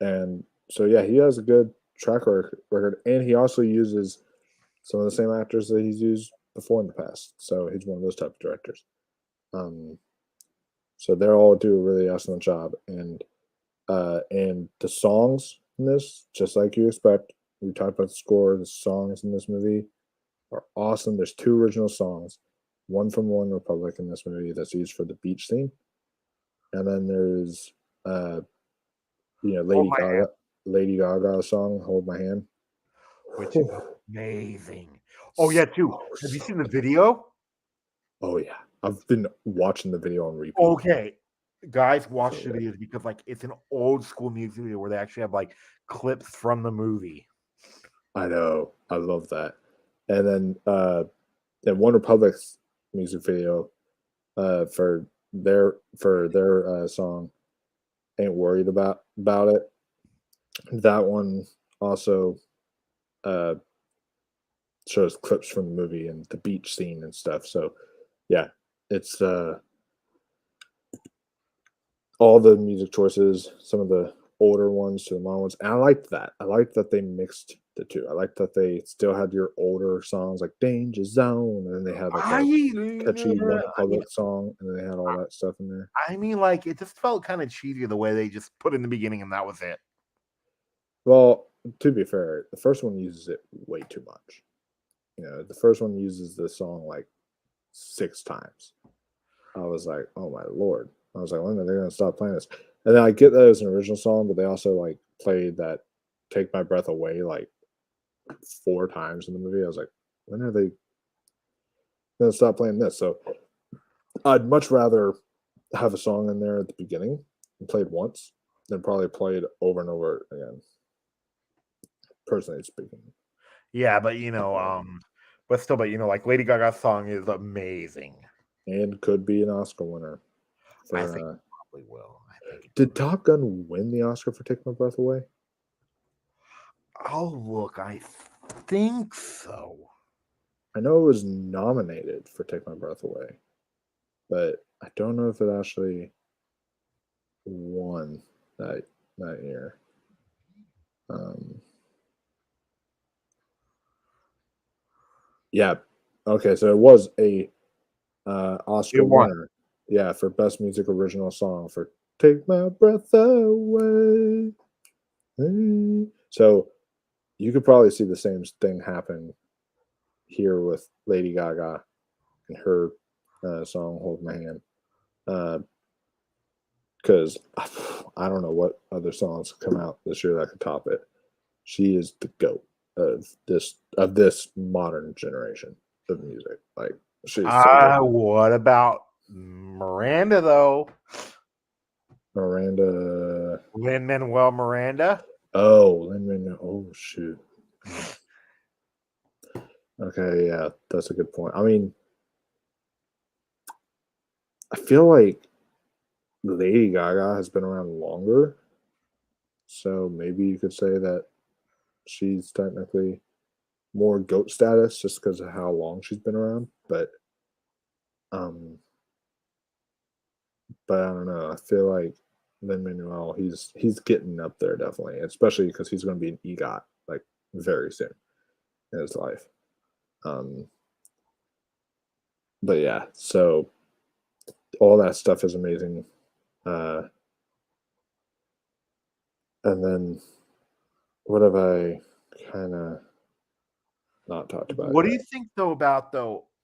A: And so yeah, he has a good track record, and he also uses some of the same actors that he's used before in the past. So he's one of those type of directors. So they're all do a really excellent job, and the songs in this, just like you expect, we talked about the score. The songs in this movie are awesome. There's 2 original songs, one from One Republic in this movie that's used for the beach scene, and then there's Lady Gaga song "Hold My Hand,"
B: which is amazing. Oh yeah, too. Have you seen the video?
A: Oh yeah, I've been watching the video on repeat.
B: Okay, guys, watch the videos because like it's an old school music video where they actually have like clips from the movie.
A: I know, I love that. And then One Republic's music video for their song "Ain't Worried About It." That one also shows clips from the movie and the beach scene and stuff. So yeah, it's all the music choices, some of the older ones to the modern ones, and I liked that. I liked that they mixed the 2. I liked that they still had your older songs like "Danger Zone," and then they had like a catchy One Republic song, and then they had all that stuff in there.
B: I mean, like it just felt kind of cheesy the way they just put in the beginning, and that was it.
A: Well, to be fair, the first one uses it way too much. You know, the first one uses the song like 6 times. I was like, oh my lord. I was like, when are they going to stop playing this? And then I get that it's an original song, but they also like played that "Take My Breath Away" like 4 times in the movie. I was like, when are they going to stop playing this? So I'd much rather have a song in there at the beginning and played once than probably play it over and over again. Personally speaking.
B: Yeah, but like Lady Gaga's song is amazing.
A: And could be an Oscar winner.
B: I think it probably will.
A: Did Top Gun win the Oscar for "Take My Breath Away"?
B: Oh, look, I think so.
A: I know it was nominated for "Take My Breath Away," but I don't know if it actually won that year. Yeah. Okay, so it was a Oscar winner. Yeah, for Best Music Original Song for "Take My Breath Away." So you could probably see the same thing happen here with Lady Gaga and her song "Hold My Hand," because I don't know what other songs come out this year that could top it. She is the goat of this modern generation of music. Like she's
B: what about Miranda though?
A: Miranda.
B: Lin-Manuel Miranda.
A: Oh, Lin-Manuel. Oh shoot. Okay, yeah, that's a good point. I mean, I feel like Lady Gaga has been around longer, so maybe you could say that she's technically more GOAT status just because of how long she's been around. Um, but I don't know. I feel like Lin-Manuel, he's getting up there definitely, especially because he's going to be an EGOT like very soon in his life. But yeah, so all that stuff is amazing. And then what have I kind of not talked about?
B: What do you think though?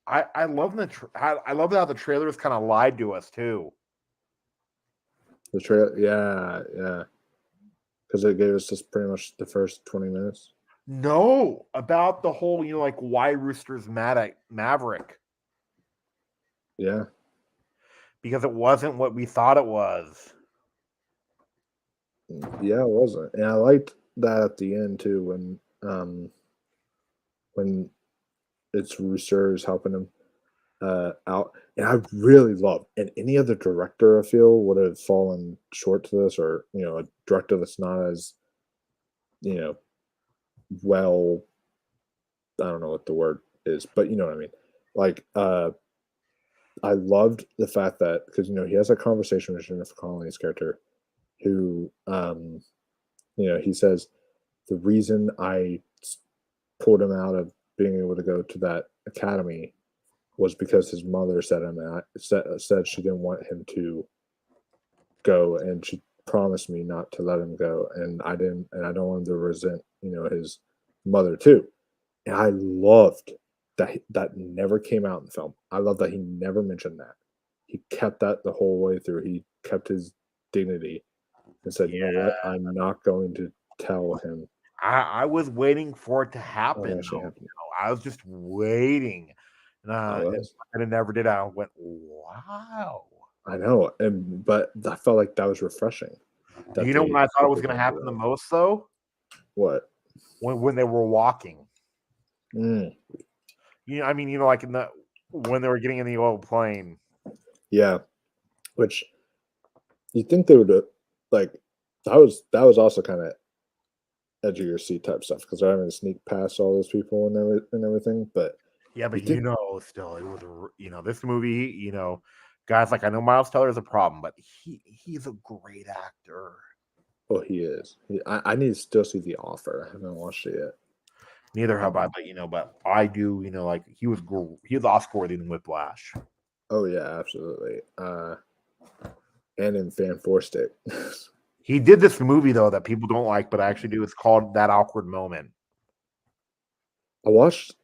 B: I love I love how the trailers kind of lied to us too.
A: The trail, yeah, because it gave us just pretty much the first 20 minutes.
B: No, about the whole, like why Rooster's mad at Maverick.
A: Yeah,
B: because it wasn't what we thought it was.
A: Yeah, it wasn't, and I liked that at the end too when it's Rooster's helping him out, and I really love. And any other director I feel would have fallen short to this, or a director that's not as you know well. I don't know what the word is, but you know what I mean. Like, I loved the fact that because he has that conversation with Jennifer Connelly's character, who he says the reason pulled him out of being able to go to that academy was because his mother said she didn't want him to go, and she promised me not to let him go, and I didn't, and I don't want him to resent his mother too. And I loved that never came out in the film. I love that he never mentioned that. He kept that the whole way through. He kept his dignity and said, "You know
B: Yeah,
A: what? I'm not going to tell him."
B: I was waiting for it to
A: Oh, it
B: happen.
A: actually
B: Though.
A: happened.
B: I was just waiting,
A: It was.
B: and it never did. I went, wow.
A: I know, but I felt like that was refreshing that
B: You know when
A: they
B: I thought it
A: that
B: was
A: they
B: going to
A: didn't do
B: happen the
A: that.
B: most, though,
A: What?
B: when they were walking.
A: Mm,
B: I mean, like when they were getting in the old plane.
A: yeah, which you think they would like that was also kind of edge of your seat type stuff because they're having to sneak past all those people and everything. But
B: Yeah,
A: you
B: but
A: think,
B: still, it was this movie. Guys, like I know Miles Teller is a problem, but he's a great actor.
A: oh, he is. I need to still see The Offer. I haven't watched it yet.
B: Neither have I, but I do. Like he was Oscar worthy in Whiplash.
A: Oh yeah, absolutely. And in Fan Four Stick.
B: He did this movie though that people don't like, but I actually do. It's called That Awkward Moment.
A: I watched.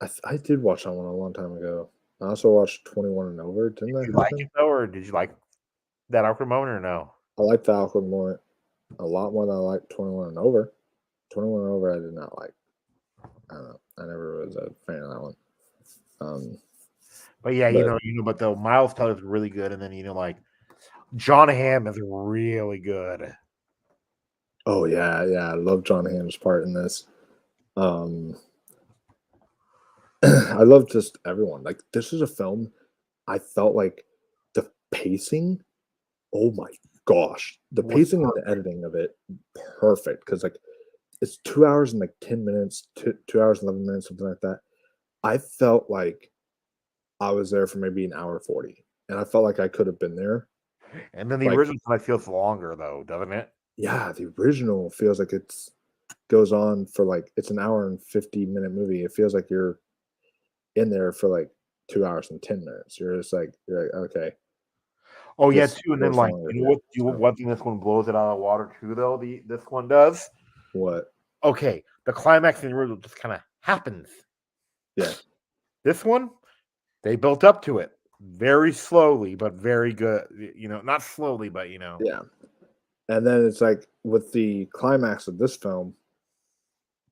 A: I did watch that one a long time ago. I also watched 21 and Over. Didn't
B: Did
A: that
B: you like it
A: happen?
B: though, or did you like That Awkward Moment, or no?
A: I like the awkward moment a lot more than I like 21 and Over. 21 and Over, I did not like. I don't know. I never was a fan of that one. Um,
B: But yeah,
A: but
B: but the Miles Teller is really good, and then like John Hamm is really good.
A: oh yeah, I love John Hamm's part in this. Um, I love just everyone. Like this is a film. I felt like the pacing. Oh my gosh, the
B: Was
A: pacing and the editing of it, perfect. Because like it's 2 hours and like 10 minutes, 2 hours and 11 minutes, something like that. I felt like I was there for maybe an hour 40, and I felt like I could have been there.
B: and then the
A: Like
B: original one feels longer though, doesn't it?
A: yeah, the original feels like it's goes on for like it's an hour and 50-minute movie. It feels like you're in there for like 2 hours and 10 minutes. You're like okay,
B: Oh yeah,
A: this
B: too. And then
A: feels
B: like
A: longer
B: what?
A: here. So
B: One thing this one blows it out of the water too, though. This one does.
A: what?
B: Okay, the climax in the original just kind of happens.
A: Yeah,
B: This one, they built up to it very slowly, but very good. Not slowly, but
A: yeah. And then it's like with the climax of this film,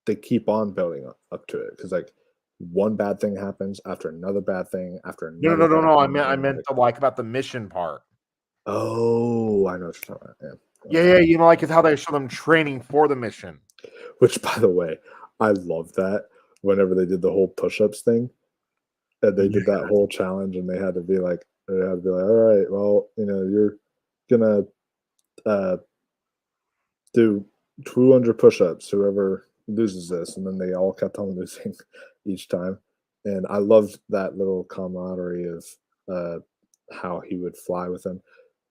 A: they keep on building up to it because like one bad thing happens after another bad thing after
B: No,
A: another
B: no, no,
A: bad
B: no. I
A: thing.
B: meant, I
A: And
B: meant
A: like,
B: the like about the mission part.
A: oh, I know what you're talking about. Yeah.
B: Yeah, yeah. Like it's how they show them training for the mission.
A: Which, by the way, I love that whenever they did the whole push-ups thing and they
B: Yeah.
A: did that whole challenge and all right, well, you're gonna uh, do 200 push-ups, whoever loses this, and then they all kept on losing each time. And I loved that little camaraderie of uh, how he would fly with them.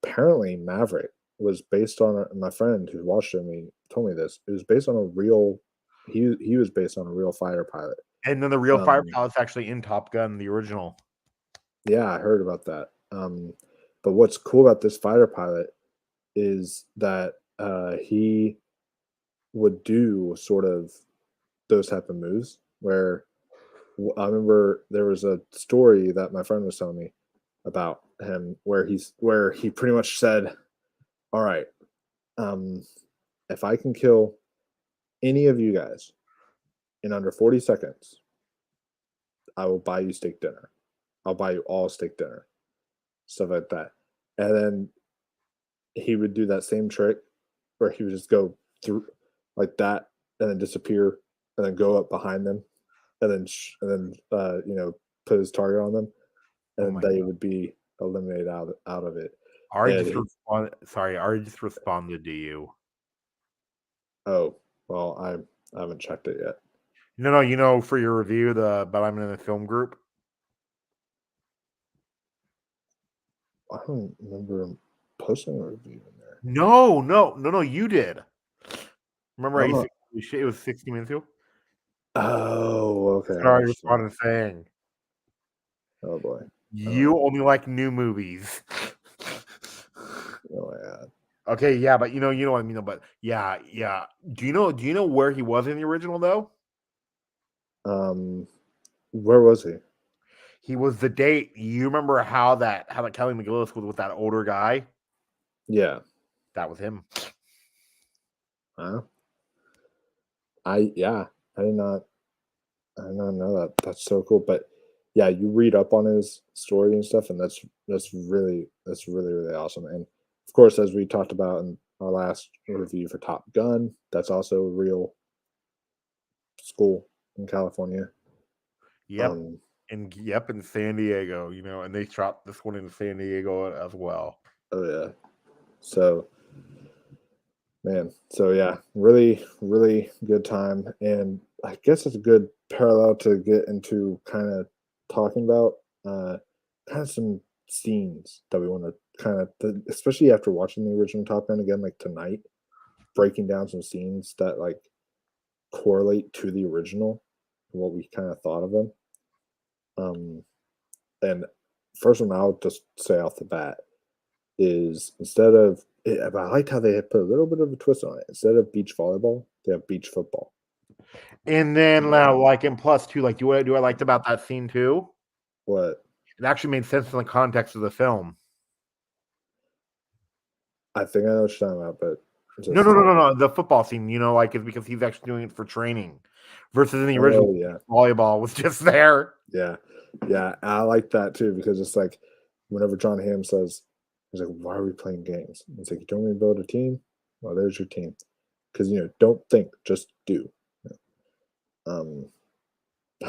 A: Apparently, Maverick was based on my friend who watched it. And told me this. It was based on a real. He was based on a real fighter pilot.
B: And then the real fire
A: Um,
B: pilot's actually in Top Gun, the original.
A: yeah, I heard about that. But what's cool about this fighter pilot is that he would do sort of those type of moves where I remember there was a story that my friend was telling me about him where he pretty much said, "All right, um, if I can kill any of you guys in under 40 seconds, I will buy you steak dinner. I'll buy you all steak dinner." Stuff like that. And then he would do that same trick where he would just go through like that and then disappear and then go up behind them and then put his target on them and they would be eliminated out of it.
B: Ari just responded to you.
A: Oh, well, I haven't checked it yet.
B: No, for your review, but I'm in a film group.
A: I don't remember him posting a review in there.
B: No, you did. Remember, it was 60 minutes ago.
A: Oh, okay.
B: Sorry, I responded saying.
A: Oh boy.
B: You only like new movies.
A: Oh yeah.
B: Okay, yeah, but you know what I mean. But yeah. Do you know where he was in the original though?
A: Where was he?
B: He was the date. You remember how that Kelly McGillis was with that older guy?
A: Yeah,
B: that was him.
A: I did not know that. That's so cool. But yeah, you read up on his story and stuff, and that's really awesome. And of course, as we talked about in our last review for Top Gun, that's also a real school in California.
B: Yep. In San Diego, and they shot this one in San Diego as well.
A: Oh yeah. So man, so yeah, really, really good time. And I guess it's a good parallel to get into kind of talking about kind of some scenes that we want to kind of, especially after watching the original Top Gun again, like tonight, breaking down some scenes that like correlate to the original, what we kind of thought of them. And first one I'll just say off the bat is instead of I liked how they had put a little bit of a twist on it. Instead of beach volleyball, they have beach football.
B: And then, like in +2, like do I liked about that scene too?
A: What?
B: It actually made sense in the context of the film.
A: I think I know what you're talking about, but
B: no. The football scene, like it's because he's actually doing it for training, versus in the original volleyball was just there.
A: Yeah, I like that too because it's like whenever John Hamm says, he's like, "Why are we playing games?" It's like, "You don't want to build a team? Well, there's your team." Because don't think, just do. I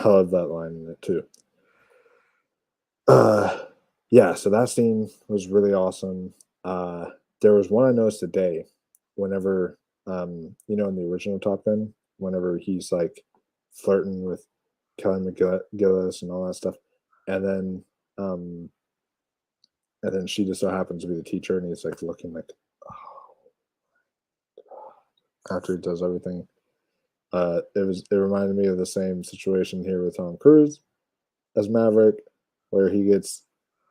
A: love that line in it too. Yeah, so that scene was really awesome. There was one I noticed today, whenever in the original Top Gun, whenever he's like flirting with Kelly McGillis and all that stuff, and then she just so happens to be the teacher, and he's like looking like, oh, after he does everything. It reminded me of the same situation here with Tom Cruise as Maverick, where he gets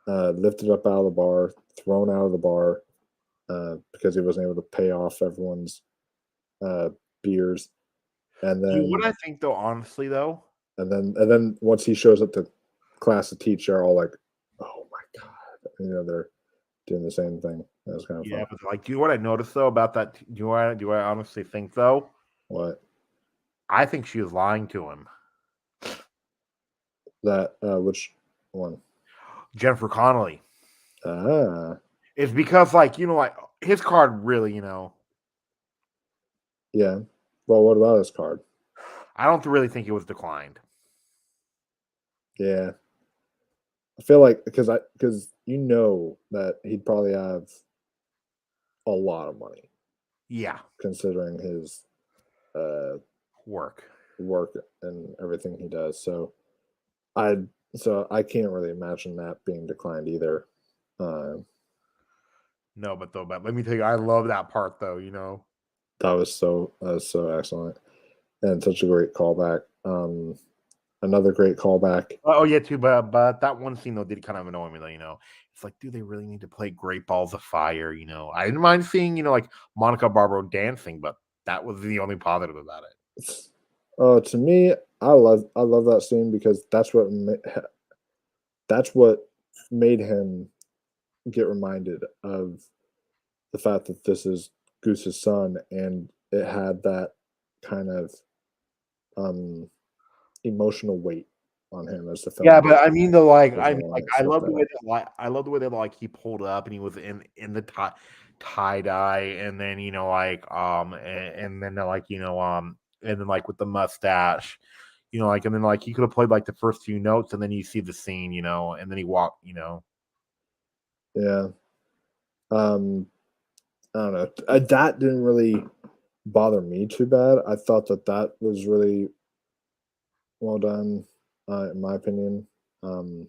A: lifted up out of the bar, thrown out of the bar because he wasn't able to pay off everyone's beers, and then
B: what I think though, honestly though,
A: and then once he shows up to class to teach, they're all like, "Oh my god!" They're doing the same thing. That's kind of fun.
B: But like, do you know what I noticed though about that? Do I honestly think though?
A: What?
B: I think she was lying to him.
A: That which one?
B: Jennifer Connelly.
A: It's
B: because like his card really,
A: Yeah. Well, what about his card?
B: I don't really think it was declined.
A: Yeah. I feel like because that he'd probably have a lot of money.
B: Yeah.
A: Considering his
B: work
A: and everything he does. So I can't really imagine that being declined either.
B: No, but let me tell you, I love that part though,
A: That was so excellent. And such a great callback. Another great callback.
B: Oh yeah, too, but that one scene though did kind of annoy me though, It's like, do they really need to play Great Balls of Fire? I didn't mind seeing, like Monica Barbaro dancing, but that was the only positive about it.
A: To me, I love that scene because that's what made him get reminded of the fact that this is Goose's son, and it had that kind of emotional weight on him as the film.
B: Yeah, but I mean, the like, I love the way that like he pulled up and he was in the tie dye, and then and then like and then like with the mustache, like, and then like he could have played like the first few notes, and then you see the scene, and then he walked,
A: Yeah. I don't know. That didn't really bother me too bad. I thought that was really well done, in my opinion. And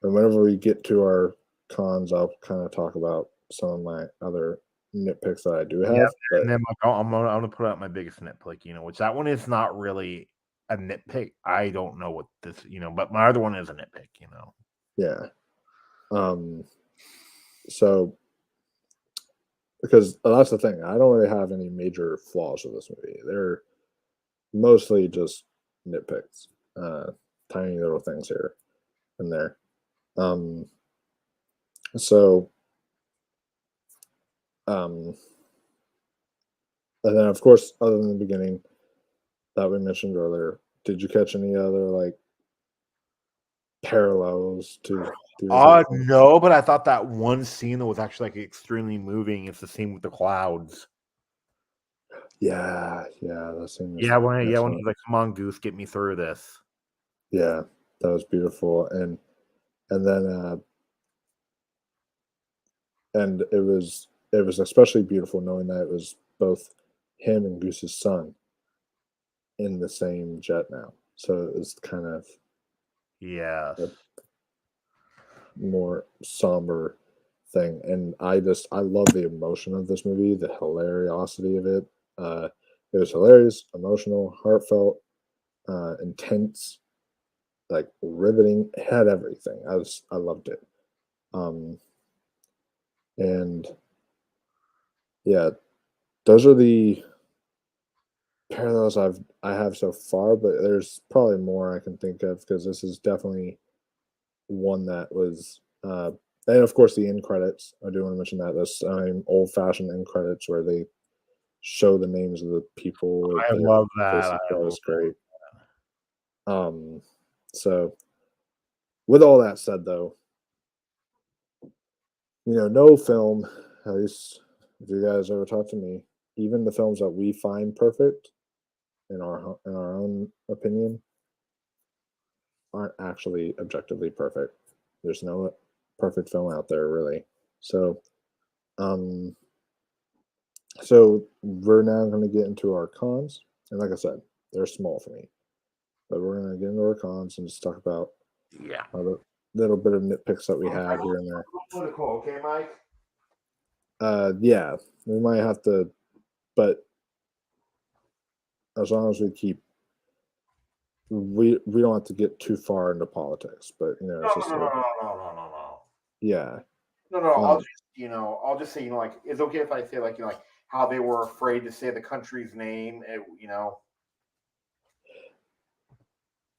A: whenever we get to our cons, I'll kind of talk about some of my other nitpicks that I do
B: Yeah,
A: have. But
B: and then like I'm gonna put out my biggest nitpick, which that one is not really a nitpick. I don't know what this, but my other one is a nitpick,
A: yeah. So because that's the thing, I don't really have any major flaws with this movie. They're mostly just nitpicks, tiny little things here and there. Um, so, um, and then of course, other than the beginning that we mentioned earlier, did you catch any other like parallels to the original film?
B: No, but I thought that one scene that was actually like extremely moving. It's the scene with the clouds.
A: Yeah, that scene was
B: When
A: excellent.
B: he's like, "Come on, Goose, get me through this."
A: Yeah, that was beautiful, and then and it was especially beautiful knowing that it was both him and Goose's son in the same jet now. So it was kind of
B: Yes.
A: a more somber thing. And I love the emotion of this movie, the hilariosity of it. It was hilarious, emotional, heartfelt, intense, like riveting. It had everything. I loved it. Um, and yeah, those are the parallels I have so far, but there's probably more I can think of because this is definitely one that was and of course the end credits. I do want to mention that this old fashioned end credits where they show the names of the people
B: I
A: that
B: love that.
A: that was great. So with all that said though, no film, at least if you guys ever talk to me, even the films that we find perfect in our own opinion aren't actually objectively perfect. There's no perfect film out there really. So um so we're now going to get into our cons, and like I said, they're small for me, but we're going to get into our cons and just talk about
B: Yeah.
A: the little bit of nitpicks that we have here and there.
B: Political, okay, Mike?
A: Yeah, we might have to, but as long as we keep, we don't have to get too far into politics, but it's just
B: No.
A: yeah.
B: No.
A: Um,
B: I'll just say, like, it's okay if I say, like, like how they were afraid to say the country's name.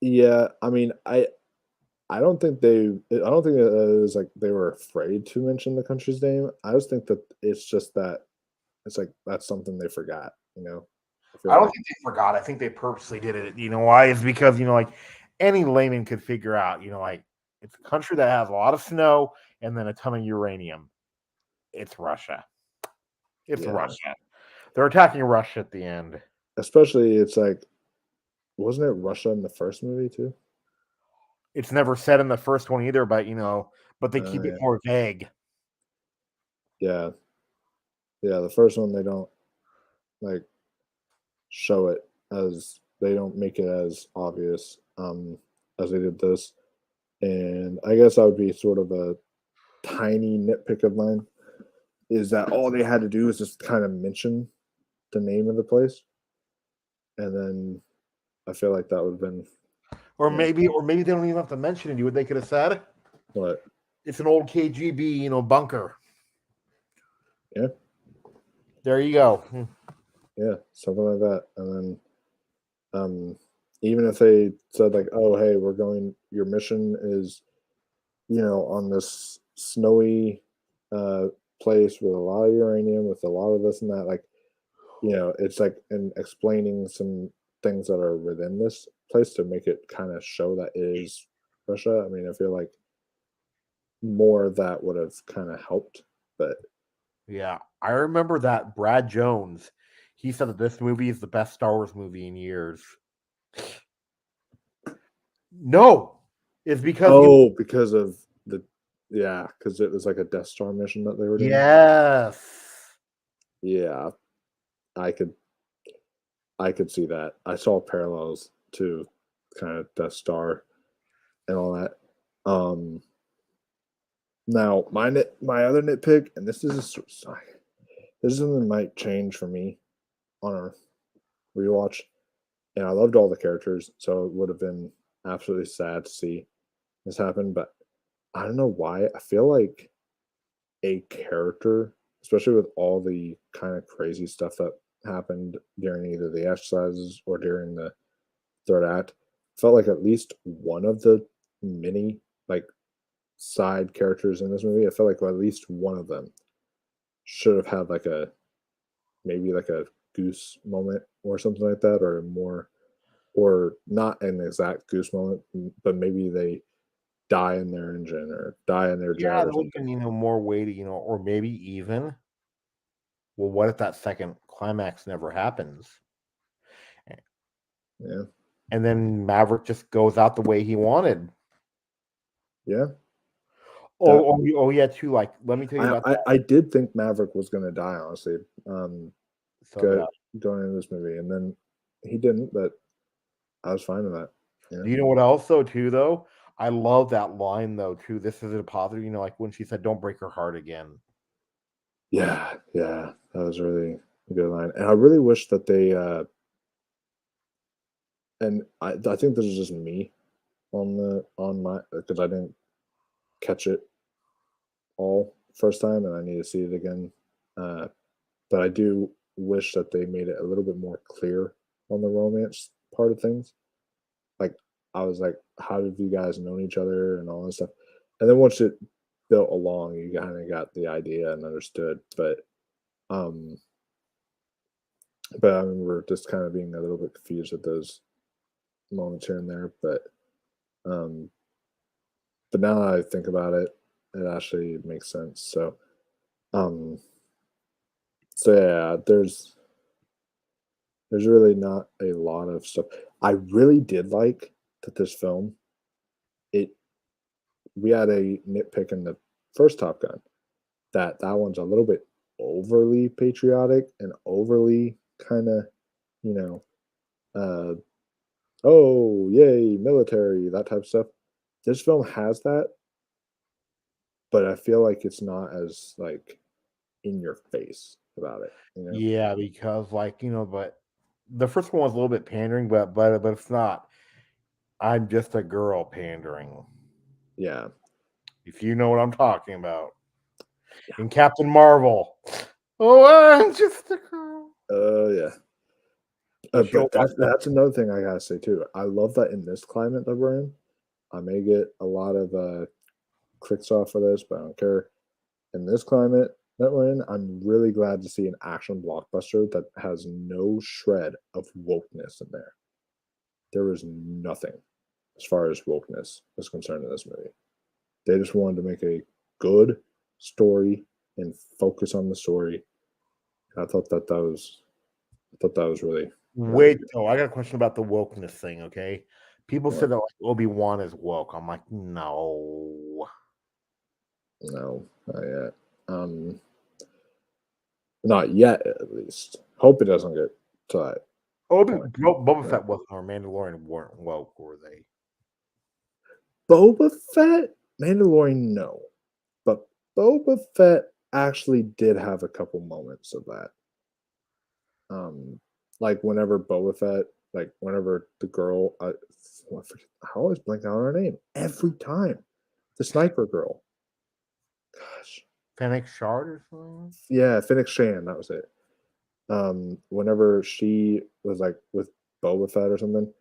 A: yeah, I mean, I don't think I don't think it was like they were afraid to mention the country's name. I just think that it's just that it's like that's something they forgot. I feel
B: I don't
A: like
B: think they forgot. I think they purposely did it. You know why? It's because like any layman could figure out. Like it's a country that has a lot of snow and then a ton of uranium. It's Russia. It's
A: yeah,
B: Russia. They're attacking Russia at the end.
A: especially it's like wasn't it Russia in the first movie too?
B: It's never said in the first one either, but but they keep it
A: Yeah,
B: more vague.
A: yeah, yeah. The first one they don't like show it as they don't make it as obvious as they did this, and I guess that would be sort of a tiny nitpick of mine is that all they had to do is just kind of mention the name of the place, and then I feel like that would have been
B: Or
A: yeah.
B: maybe they don't even have to mention it. What they could have said?
A: What?
B: It's an old KGB, bunker.
A: Yeah,
B: There you go.
A: yeah, something like that. And then even if they said like, "Oh, hey, we're going. Your mission is, on this snowy uh, place with a lot of uranium, with a lot of this and that." Like, it's like and explaining some things that are within this place to make it kind of show that it is Russia. I mean, I feel like more of that would have kind of helped, but
B: Yeah, I remember that Brad Jones, he said that this movie is the best Star Wars movie in years. No, it's because
A: because of the because it was like a Death Star mission that they were doing.
B: yes.
A: Yeah, I could see that. I saw parallels to kind of Death Star and all that. Now my other nitpick, and this is something that might change for me on a rewatch. And I loved all the characters, so it would have been absolutely sad to see this happen. But I don't know why. I feel like a character, especially with all the kind of crazy stuff that happened during either the exercises or during the third act, felt like at least one of the many like side characters in this movie, I felt like at least one of them should have had like maybe like a goose moment or something like that, or more, or not an exact goose moment, but maybe they die in their engine or die in their jet
B: Yeah,
A: or
B: that would have
A: something.
B: been, more weighty, or maybe even, well, what if that second climax never happens?
A: Yeah.
B: And then Maverick just goes out the way he wanted.
A: Yeah.
B: Oh, yeah, too. Like, let me tell you about that.
A: I did think Maverick was going to die, honestly.
B: So did I.
A: Going into this movie, and then he didn't, but I was fine with that. Yeah.
B: Do you know what else though? Too though, I love that line though. Too. This is a positive. Like when she said, "Don't break her heart again."
A: Yeah, that was really a good line, and I really wish that they. And I think this is just me on my because I didn't catch it all first time, and I need to see it again. Uh, but I do wish that they made it a little bit more clear on the romance part of things. Like I was like, how did you guys known each other and all this stuff? And then once it built along, you kind of got the idea and understood. Um, but I remember just kind of being a little bit confused at those moments here and there. Um, but now that I think about it, it actually makes sense. Um, so yeah, there's really not a lot of stuff. I really did like that this film. It We had a nitpick in the first Top Gun that one's a little bit overly patriotic and overly kind of, you know, uh, oh yay military, that type of stuff. This film has that, but I feel like it's not as like in your face about it.
B: Yeah, because but the first one was a little bit pandering, but it's not. I'm just a girl pandering.
A: Yeah,
B: If you know what I'm talking about. In Captain Marvel. Oh, I'm just a girl.
A: yeah.
B: He showed
A: But
B: up.
A: that's another thing I gotta say too. I love that in this climate that we're in, I may get a lot of clicks off of this, but I don't care. In this climate that we're in, I'm really glad to see an action blockbuster that has no shred of wokeness in there. There was nothing as far as wokeness is concerned in this movie. They just wanted to make a good story and focus on the story. I thought that was really really
B: Wait,
A: good.
B: oh, I got a question about the wokeness thing, okay? People
A: What?
B: said that Obi-Wan is woke. I'm like, no.
A: No, not yet. Not yet, at least. Hope it doesn't get to that point.
B: Boba
A: Right.
B: Fett wasn't, or Mandalorian weren't woke, were they?
A: Boba Fett, Mandalorian, no, but Boba Fett actually did have a couple moments of that. Um, like whenever Boba Fett, like whenever the girl, I always blank out on her name every time. The sniper girl. Gosh,
B: Fennec Shard or something?
A: yeah, Phoenix Shan, that was it. Whenever she was like with Boba Fett or something,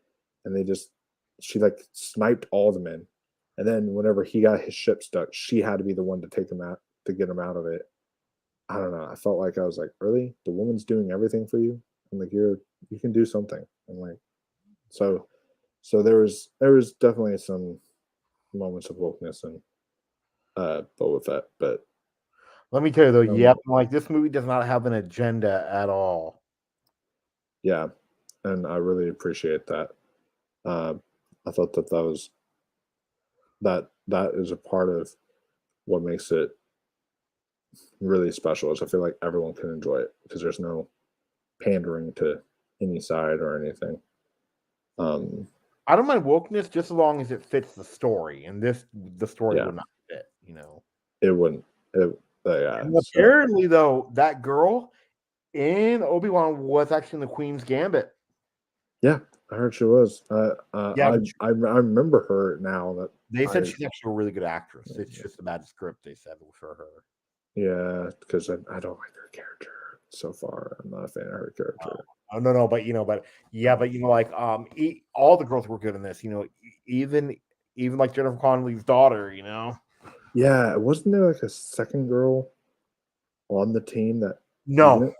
A: and she like sniped all the men, and then whenever he got his ship stuck, she had to be the one to take him out to get him out of it. I don't know. I felt like I was like, really, the woman's doing everything for you. I'm like, you can do something. I'm like, So there was definitely some moments of wokeness and Boba Fett, but
B: let me tell you though, like this movie does not have an agenda at all.
A: Yeah, and I really appreciate that. I thought that was that is a part of what makes it really special. Is I feel like everyone can enjoy it because there's no pandering to any side or anything.
B: I don't mind wokeness just as long as it fits the story, and the story would not fit.
A: It wouldn't. Yeah.
B: And apparently, though, that girl in Obi-Wan was actually in the Queen's Gambit.
A: Yeah, I heard she was. I remember her now. That
B: they said she's actually a really good actress. It's just a bad script, they said, for her.
A: Yeah, because I don't like her character so far. I'm not a fan of her character.
B: No, but like all the girls were good in this. Even like Jennifer Connelly's daughter.
A: Yeah, wasn't there like a second girl on the team that?
B: No,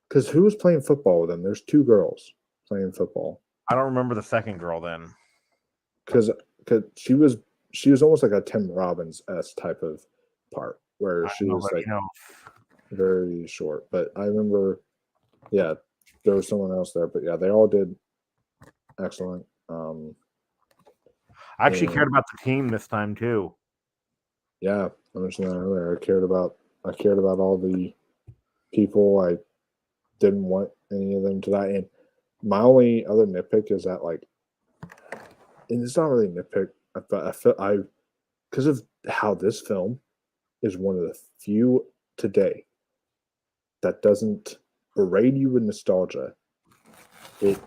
A: because who was playing football with them? There's two girls playing football.
B: I don't remember the second girl then.
A: Because she was almost like a Tim Robbins-esque type of part where she was like very short. But I remember, yeah, there was someone else there. But yeah, they all did excellent.
B: I actually cared about the team this time too.
A: Yeah, I mentioned that earlier. I cared about all the people. I didn't want any of them to die. And my only other nitpick is that, like, and it's not really a nitpick, but I feel because of how this film is one of the few today that doesn't berate you with nostalgia. It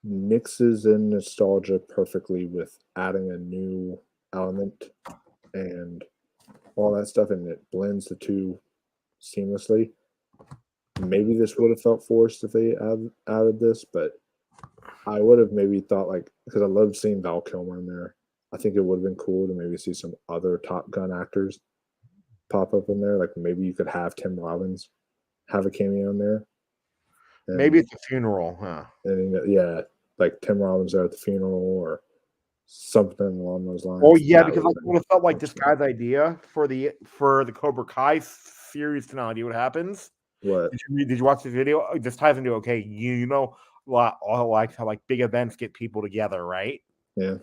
A: mixes in nostalgia perfectly with adding a new element and all that stuff, and it blends the two seamlessly. Maybe this would have felt forced if they added this, but I would have maybe thought, like, because I loved seeing Val Kilmer in there. I think it would have been cool to maybe see some other Top Gun actors pop up in there. Like maybe you could have Tim Robbins have a cameo in there.
B: And maybe it's a funeral, huh?
A: And yeah, like Tim Robbins there at the funeral or something along those lines.
B: Oh yeah, because I would have felt like this guy's idea for the Cobra Kai series finale. What happens?
A: What?
B: Did you watch the video? This ties into like how like big events get people together, right?
A: Yeah.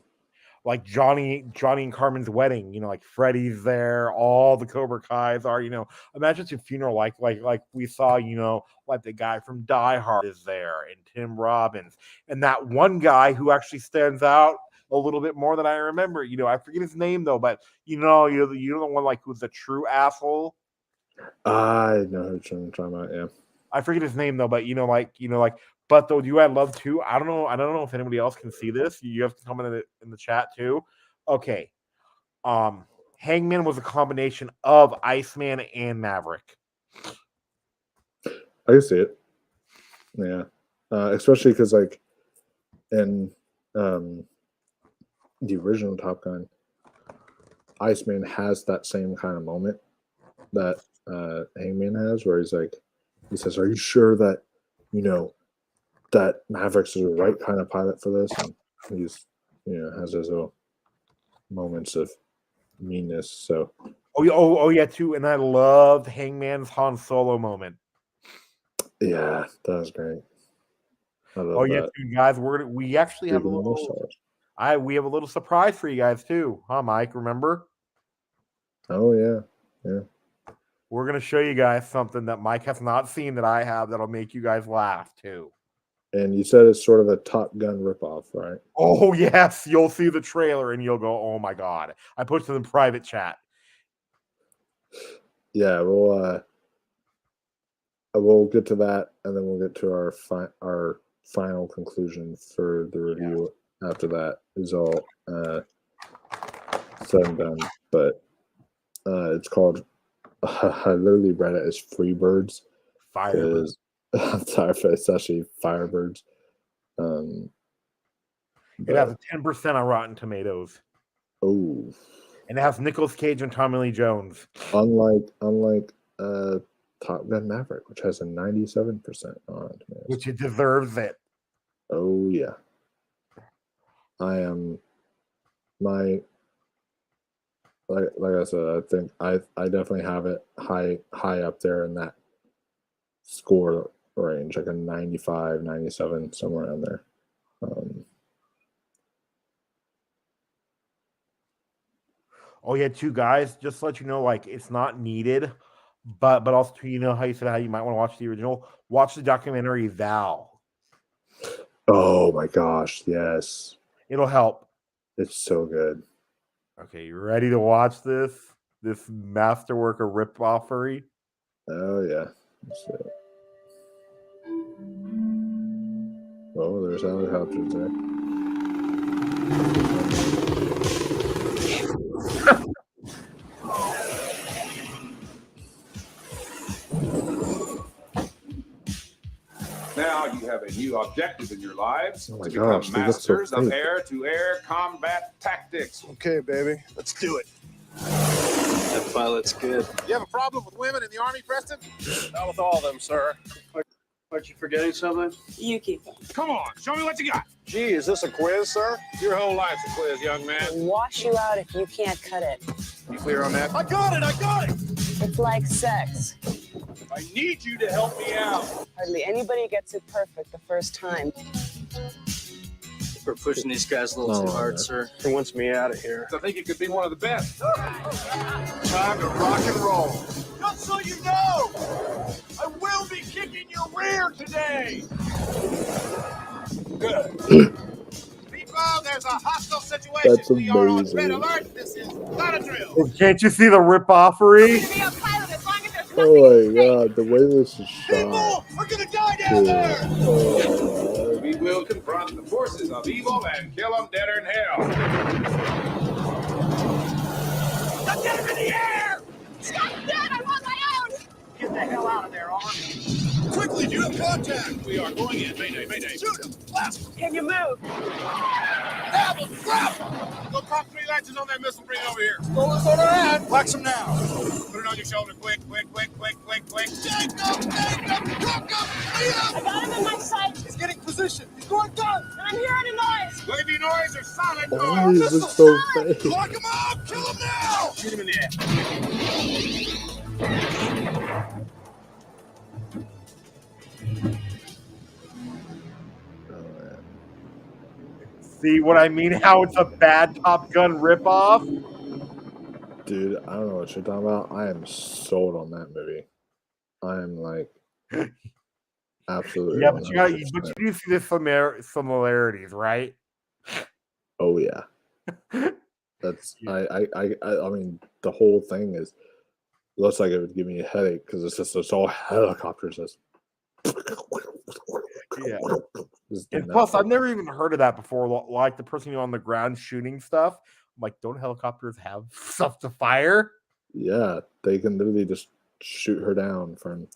B: Like Johnny and Carmen's wedding, like Freddie's there, all the Cobra Kai's are, imagine it's a funeral like we saw, like the guy from Die Hard is there and Tim Robbins and that one guy who actually stands out a little bit more than I remember. I forget his name though, but you're the one like who's a true asshole.
A: I know who you're talking about, yeah.
B: I forget his name though, but but though you had love too. I don't know if anybody else can see this. You have to comment in the chat too. Okay. Hangman was a combination of Iceman and Maverick.
A: I can see it. Yeah. Especially because like in the original Top Gun, Iceman has that same kind of moment that Hangman has where he says, "Are you sure that that Maverick's the right kind of pilot for this?" And he's has his little moments of meanness. So
B: oh yeah, too. And I loved Hangman's Han Solo moment.
A: Yeah, that was great. I love
B: oh yeah, too, guys. We actually have a little surprise for you guys too, huh, Mike? Remember?
A: Oh yeah.
B: We're gonna show you guys something that Mike has not seen that I have that'll make you guys laugh too.
A: And you said it's sort of a Top Gun ripoff, right?
B: Oh yes, you'll see the trailer and you'll go, "Oh my god!" I posted it in private chat.
A: Yeah, we'll get to that, and then we'll get to our final conclusion for the review. After that is all said and done. But it's called. I literally read it as Freebirds.
B: Firebirds.
A: I'm sorry, it's actually Firebirds.
B: It has a 10% on Rotten Tomatoes.
A: Oh.
B: And it has Nicolas Cage and Tommy Lee Jones.
A: Unlike Top Gun Maverick, which has a 97% on Tomatoes.
B: Which it deserves it.
A: Oh yeah. I am like I said, I think I definitely have it high up there in that score range, like a 95, 97, somewhere around there.
B: Oh yeah, two guys. Just to let you know, like it's not needed, but also you know how you said how you might want to watch the original. Watch the documentary Val.
A: Oh my gosh, yes.
B: It'll help.
A: It's so good.
B: Okay, you ready to watch this? This masterwork of rip-offery?
A: Oh yeah. Let's see. Oh, there's helicopters there.
C: Now you have a new objective in your lives
A: Oh my
C: to
A: gosh,
C: become
A: they look so
C: masters of
A: fake.
C: air-to-air combat tactics.
D: Okay, baby, let's do it. That pilot's good.
C: You have a problem with women in the Army, Preston?
D: Not with all of them, sir. Aren't you forgetting something?
E: You keep it.
C: Come on, show me what you got.
D: Gee, is this a quiz, sir?
C: Your whole life's a quiz, young man.
E: Wash you out if you can't cut it.
C: You clear on that?
D: I got it!
E: It's like sex.
C: I need you to help me out.
E: Hardly anybody gets it perfect the first time.
D: We're pushing these guys a little too hard, sir. It wants me out of here.
C: I think you could be one of the best. Time to rock and roll. Just so you know, I will be kicking your rear today. Good. People, there's a hostile situation.
A: That's
C: We are on
A: amazing.
C: red alert. This is not a drill.
B: Can't you see the rip-offery?
A: Oh my god, the way this is
C: People
A: shot.
C: are gonna die down
A: Dude.
C: there.
A: Oh,
C: We will confront the forces of evil and kill them deader in hell. Let's get him in the air!
E: Stop that! I want my own!
C: Get the hell out of there, Arm. Quickly, do you have contact? We are going in. Mayday, mayday. Shoot him! Blast!
E: Can you move?
C: Grab him! Grab him! Go pop 3 lances on that missile. Bring it over here. Roll us on our hand. Wax him now. Put it on your shoulder. Quick. Take him! Cook him! Beat
E: I
C: him!
E: got him in my sight,
C: He's getting position. He's going down.
E: and I'm hearing a noise.
C: Wavy noise or silent
A: why
C: noise?
A: is this so fake?
C: Lock him up! Kill him now! Shoot him in the head.
B: See what I mean? How it's a bad Top Gun ripoff?
A: Dude, I don't know what you're talking about. I am sold on that movie. I am like absolutely.
B: Yeah, but you
A: 100%.
B: do see the similarities, right?
A: Oh yeah. That's I mean the whole thing is looks like it would give me a headache because it's all helicopters.
B: Yeah. And plus, I've never even heard of that before. Like the person on the ground shooting stuff. I'm like, don't helicopters have stuff to fire?
A: Yeah, they can literally just shoot her down from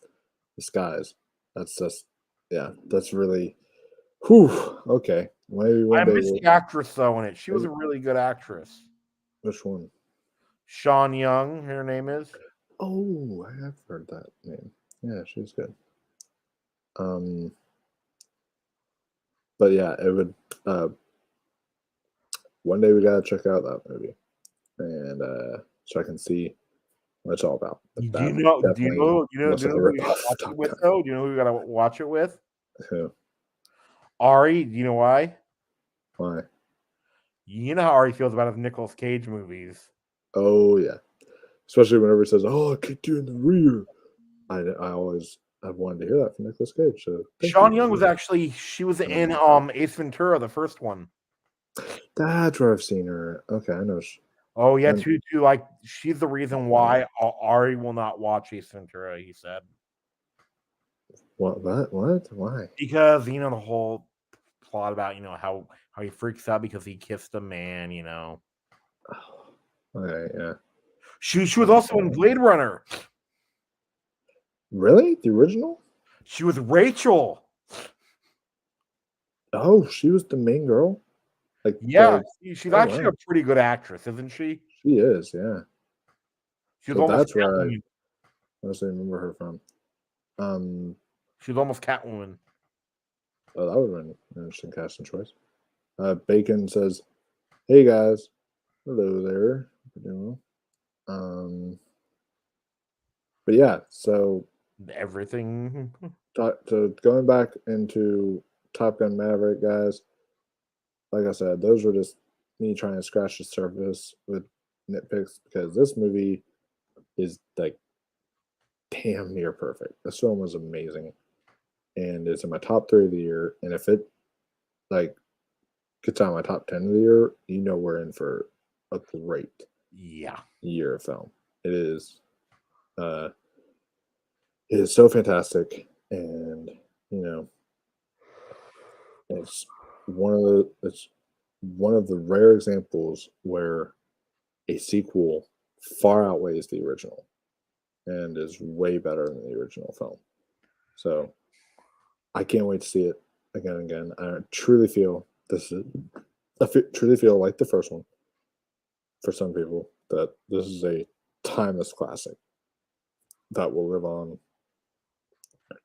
A: the skies. That's just that's really okay. Maybe one
B: I
A: day
B: miss
A: we'll,
B: the actress though in it. She was a really good actress.
A: which one?
B: Sean Young, her name is.
A: Oh, I have heard that name. Yeah, she's good. But yeah, it would one day we gotta check out that movie. And so I can see what it's all about.
B: Do you know who you gotta watch it with though? Do you know who you gotta watch it with?
A: Who?
B: Ari, do you know why?
A: Why?
B: You know how Ari feels about his Nicolas Cage movies.
A: Oh yeah. Especially whenever he says, "Oh, I kicked you in the rear." I've wanted to hear that from Nicolas Cage. So
B: Sean Young was she was in Ace Ventura, the first one.
A: That's where I've seen her. Okay, I know.
B: Oh yeah, too. Like she's the reason why Ari will not watch Ace Ventura. He said.
A: What? Why?
B: Because the whole plot about how he freaks out because he kissed a man.
A: Okay, yeah.
B: She was also in Blade Runner.
A: Really? The original?
B: She was Rachel.
A: Oh, she was the main girl. Like
B: she's actually a pretty good actress, isn't she?
A: She is, yeah.
B: She was almost
A: that's where
B: Catwoman.
A: I honestly remember her from.
B: She was almost Catwoman.
A: Oh, that would have been an interesting casting choice. Bacon says, "Hey guys, hello there." You know, but yeah, so
B: Everything.
A: so going back into Top Gun Maverick, guys. Like I said, those were just me trying to scratch the surface with nitpicks because this movie is like damn near perfect. This film was amazing, and it's in my top 3 of the year. And if it like gets out of my top 10 of the year, you know we're in for a great
B: Yeah.
A: year of film. It is uh it is so fantastic, and you know it's it's one of the rare examples where a sequel far outweighs the original and is way better than the original film. So I can't wait to see it again and again. I truly feel truly feel like the first one for some people that this is a timeless classic that will live on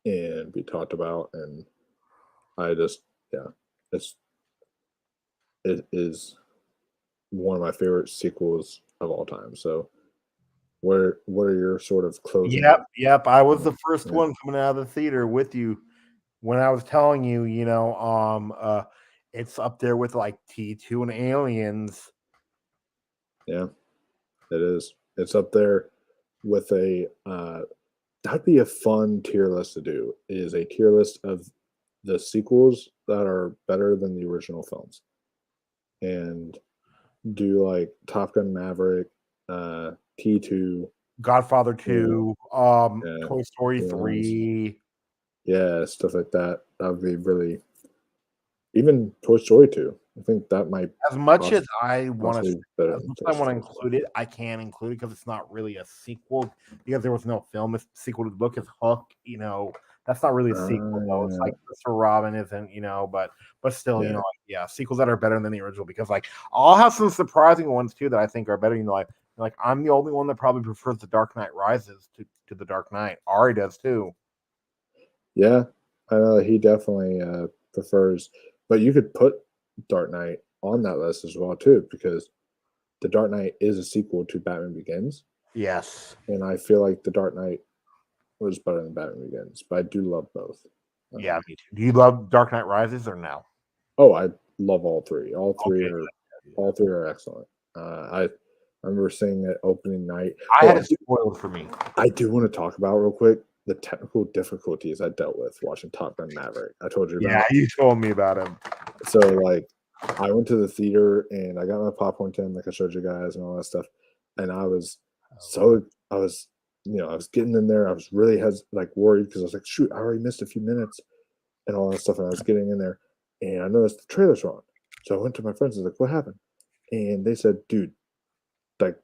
A: and be talked about. And I just, yeah, it's it is one of my favorite sequels of all time. So, what are your sort of closing?
B: Yep. I was the first
A: Yeah.
B: one coming out of the theater with you when I was telling you, it's up there with like T2 and Aliens.
A: Yeah, it is. It's up there with a that'd be a fun tier list to do. Is a tier list of the sequels that are better than the original films, and do like Top Gun Maverick, T2,
B: Godfather
A: you know,
B: 2,
A: yeah,
B: Toy Story
A: Aliens,
B: 3.
A: yeah, stuff like that. That would be really even Toy Story 2. I think that might
B: As much as
A: poss-
B: I want to,
A: possibly be better
B: as
A: than
B: much
A: Toy
B: as I want to
A: Story 2.
B: include it, I can't include it because it's not really a sequel because there was no film. It's sequel to the book. It's Hook. That's not really a sequel though. It's like Mr. Robin isn't. But still,
A: Yeah,
B: yeah, sequels that are better than the original because like I'll have some surprising ones too that I think are better. Like I'm the only one that probably prefers the Dark Knight Rises to the Dark Knight. Ari does too.
A: yeah. I know he definitely prefers, but you could put Dark Knight on that list as well too, because The Dark Knight is a sequel to Batman Begins,
B: Yes.
A: and I feel like The Dark Knight was better than Batman Begins, but I do love both.
B: Yeah, me too. Do you love Dark Knight Rises or no?
A: Oh, I love all three.
B: Okay.
A: All three are excellent. I remember seeing it opening night.
B: I had
A: Oh,
B: it spoiled for me.
A: I do want to talk about real quick the technical difficulties I dealt with watching Top Gun Maverick. I told you about.
B: Yeah, you told me about him.
A: So like, I went to the theater and I got my popcorn tin, like I showed you guys, and all that stuff. And I was I was I was getting in there. I was really worried because I was like, shoot, I already missed a few minutes and all that stuff. And I was getting in there, and I noticed the trailer's wrong. So I went to my friends and was like, what happened? And they said, dude, like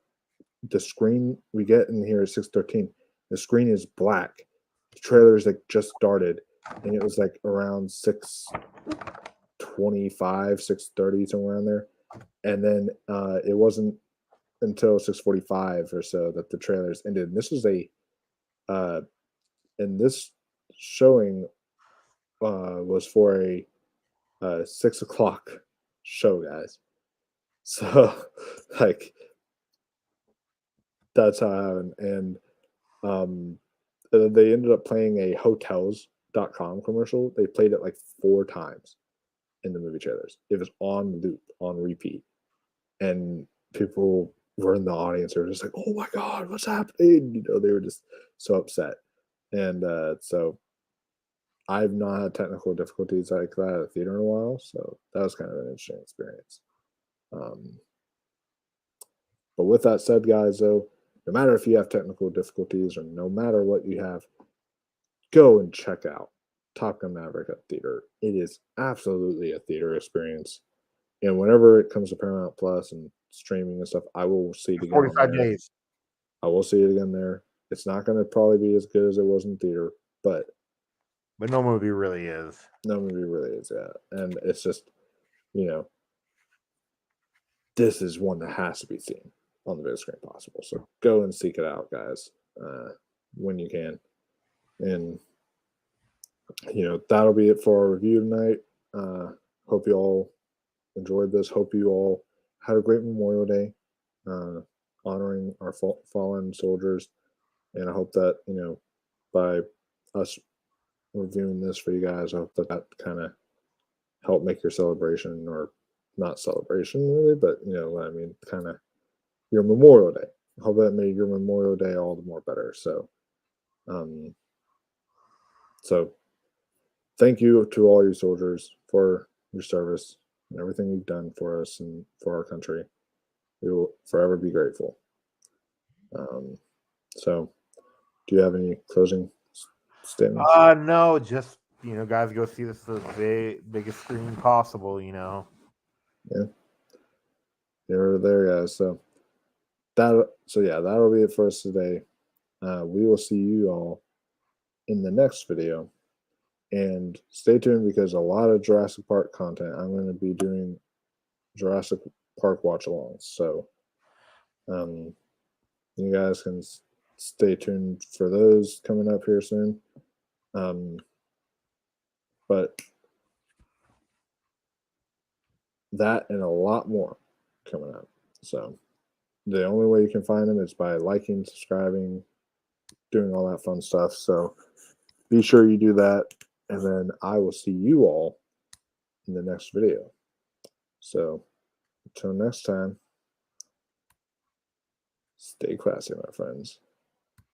A: the screen we get in here is 613. The screen is black. The trailer's like just started, and it was like around 6:25, 6:30, somewhere around there. And then it wasn't until 6:45 or so that the trailers ended. And this was uh, and this showing was for a 6 o'clock show, guys. So like that's how it happened. And they ended up playing a hotels.com commercial. They played it like 4 times in the movie trailers. It was on loop, on repeat. And people were in the audience. They were just like, oh my God, what's happening? They were just so upset. And so I've not had technical difficulties like that at the theater in a while. So that was kind of an interesting experience. Um, but with that said, guys, though, no matter if you have technical difficulties or no matter what you have, go and check out Top Gun Maverick at theater. It is absolutely a theater experience. And whenever it comes to Paramount Plus and streaming and stuff, I will see it again.
B: 45 days.
A: I will see it again there. It's not going to probably be as good as it was in theater, but
B: no movie really is.
A: No movie really is, yeah. And it's just, this is one that has to be seen on the biggest screen possible. So go and seek it out, guys, when you can. And that'll be it for our review tonight. Hope you all enjoyed this. Hope you all had a great Memorial Day, honoring our fallen soldiers. And I hope that, by us reviewing this for you guys, I hope that kind of helped make your celebration, or not celebration really, but what I mean, kind of your Memorial Day. I hope that made your Memorial Day all the more better. So, thank you to all you soldiers for your service and everything you've done for us and for our country. We will forever be grateful. So, do you have any closing statements?
B: No, just guys, go see this at the biggest screen possible.
A: Yeah, you're there, guys. So that'll be it for us today. We will see you all in the next video, and stay tuned because a lot of Jurassic Park content. I'm going to be doing Jurassic Park watch-alongs. So, you guys can stay tuned for those coming up here soon. But that and a lot more coming up. So the only way you can find them is by liking, subscribing, doing all that fun stuff. So be sure you do that. And then I will see you all in the next video. So until next time, stay classy, my friends.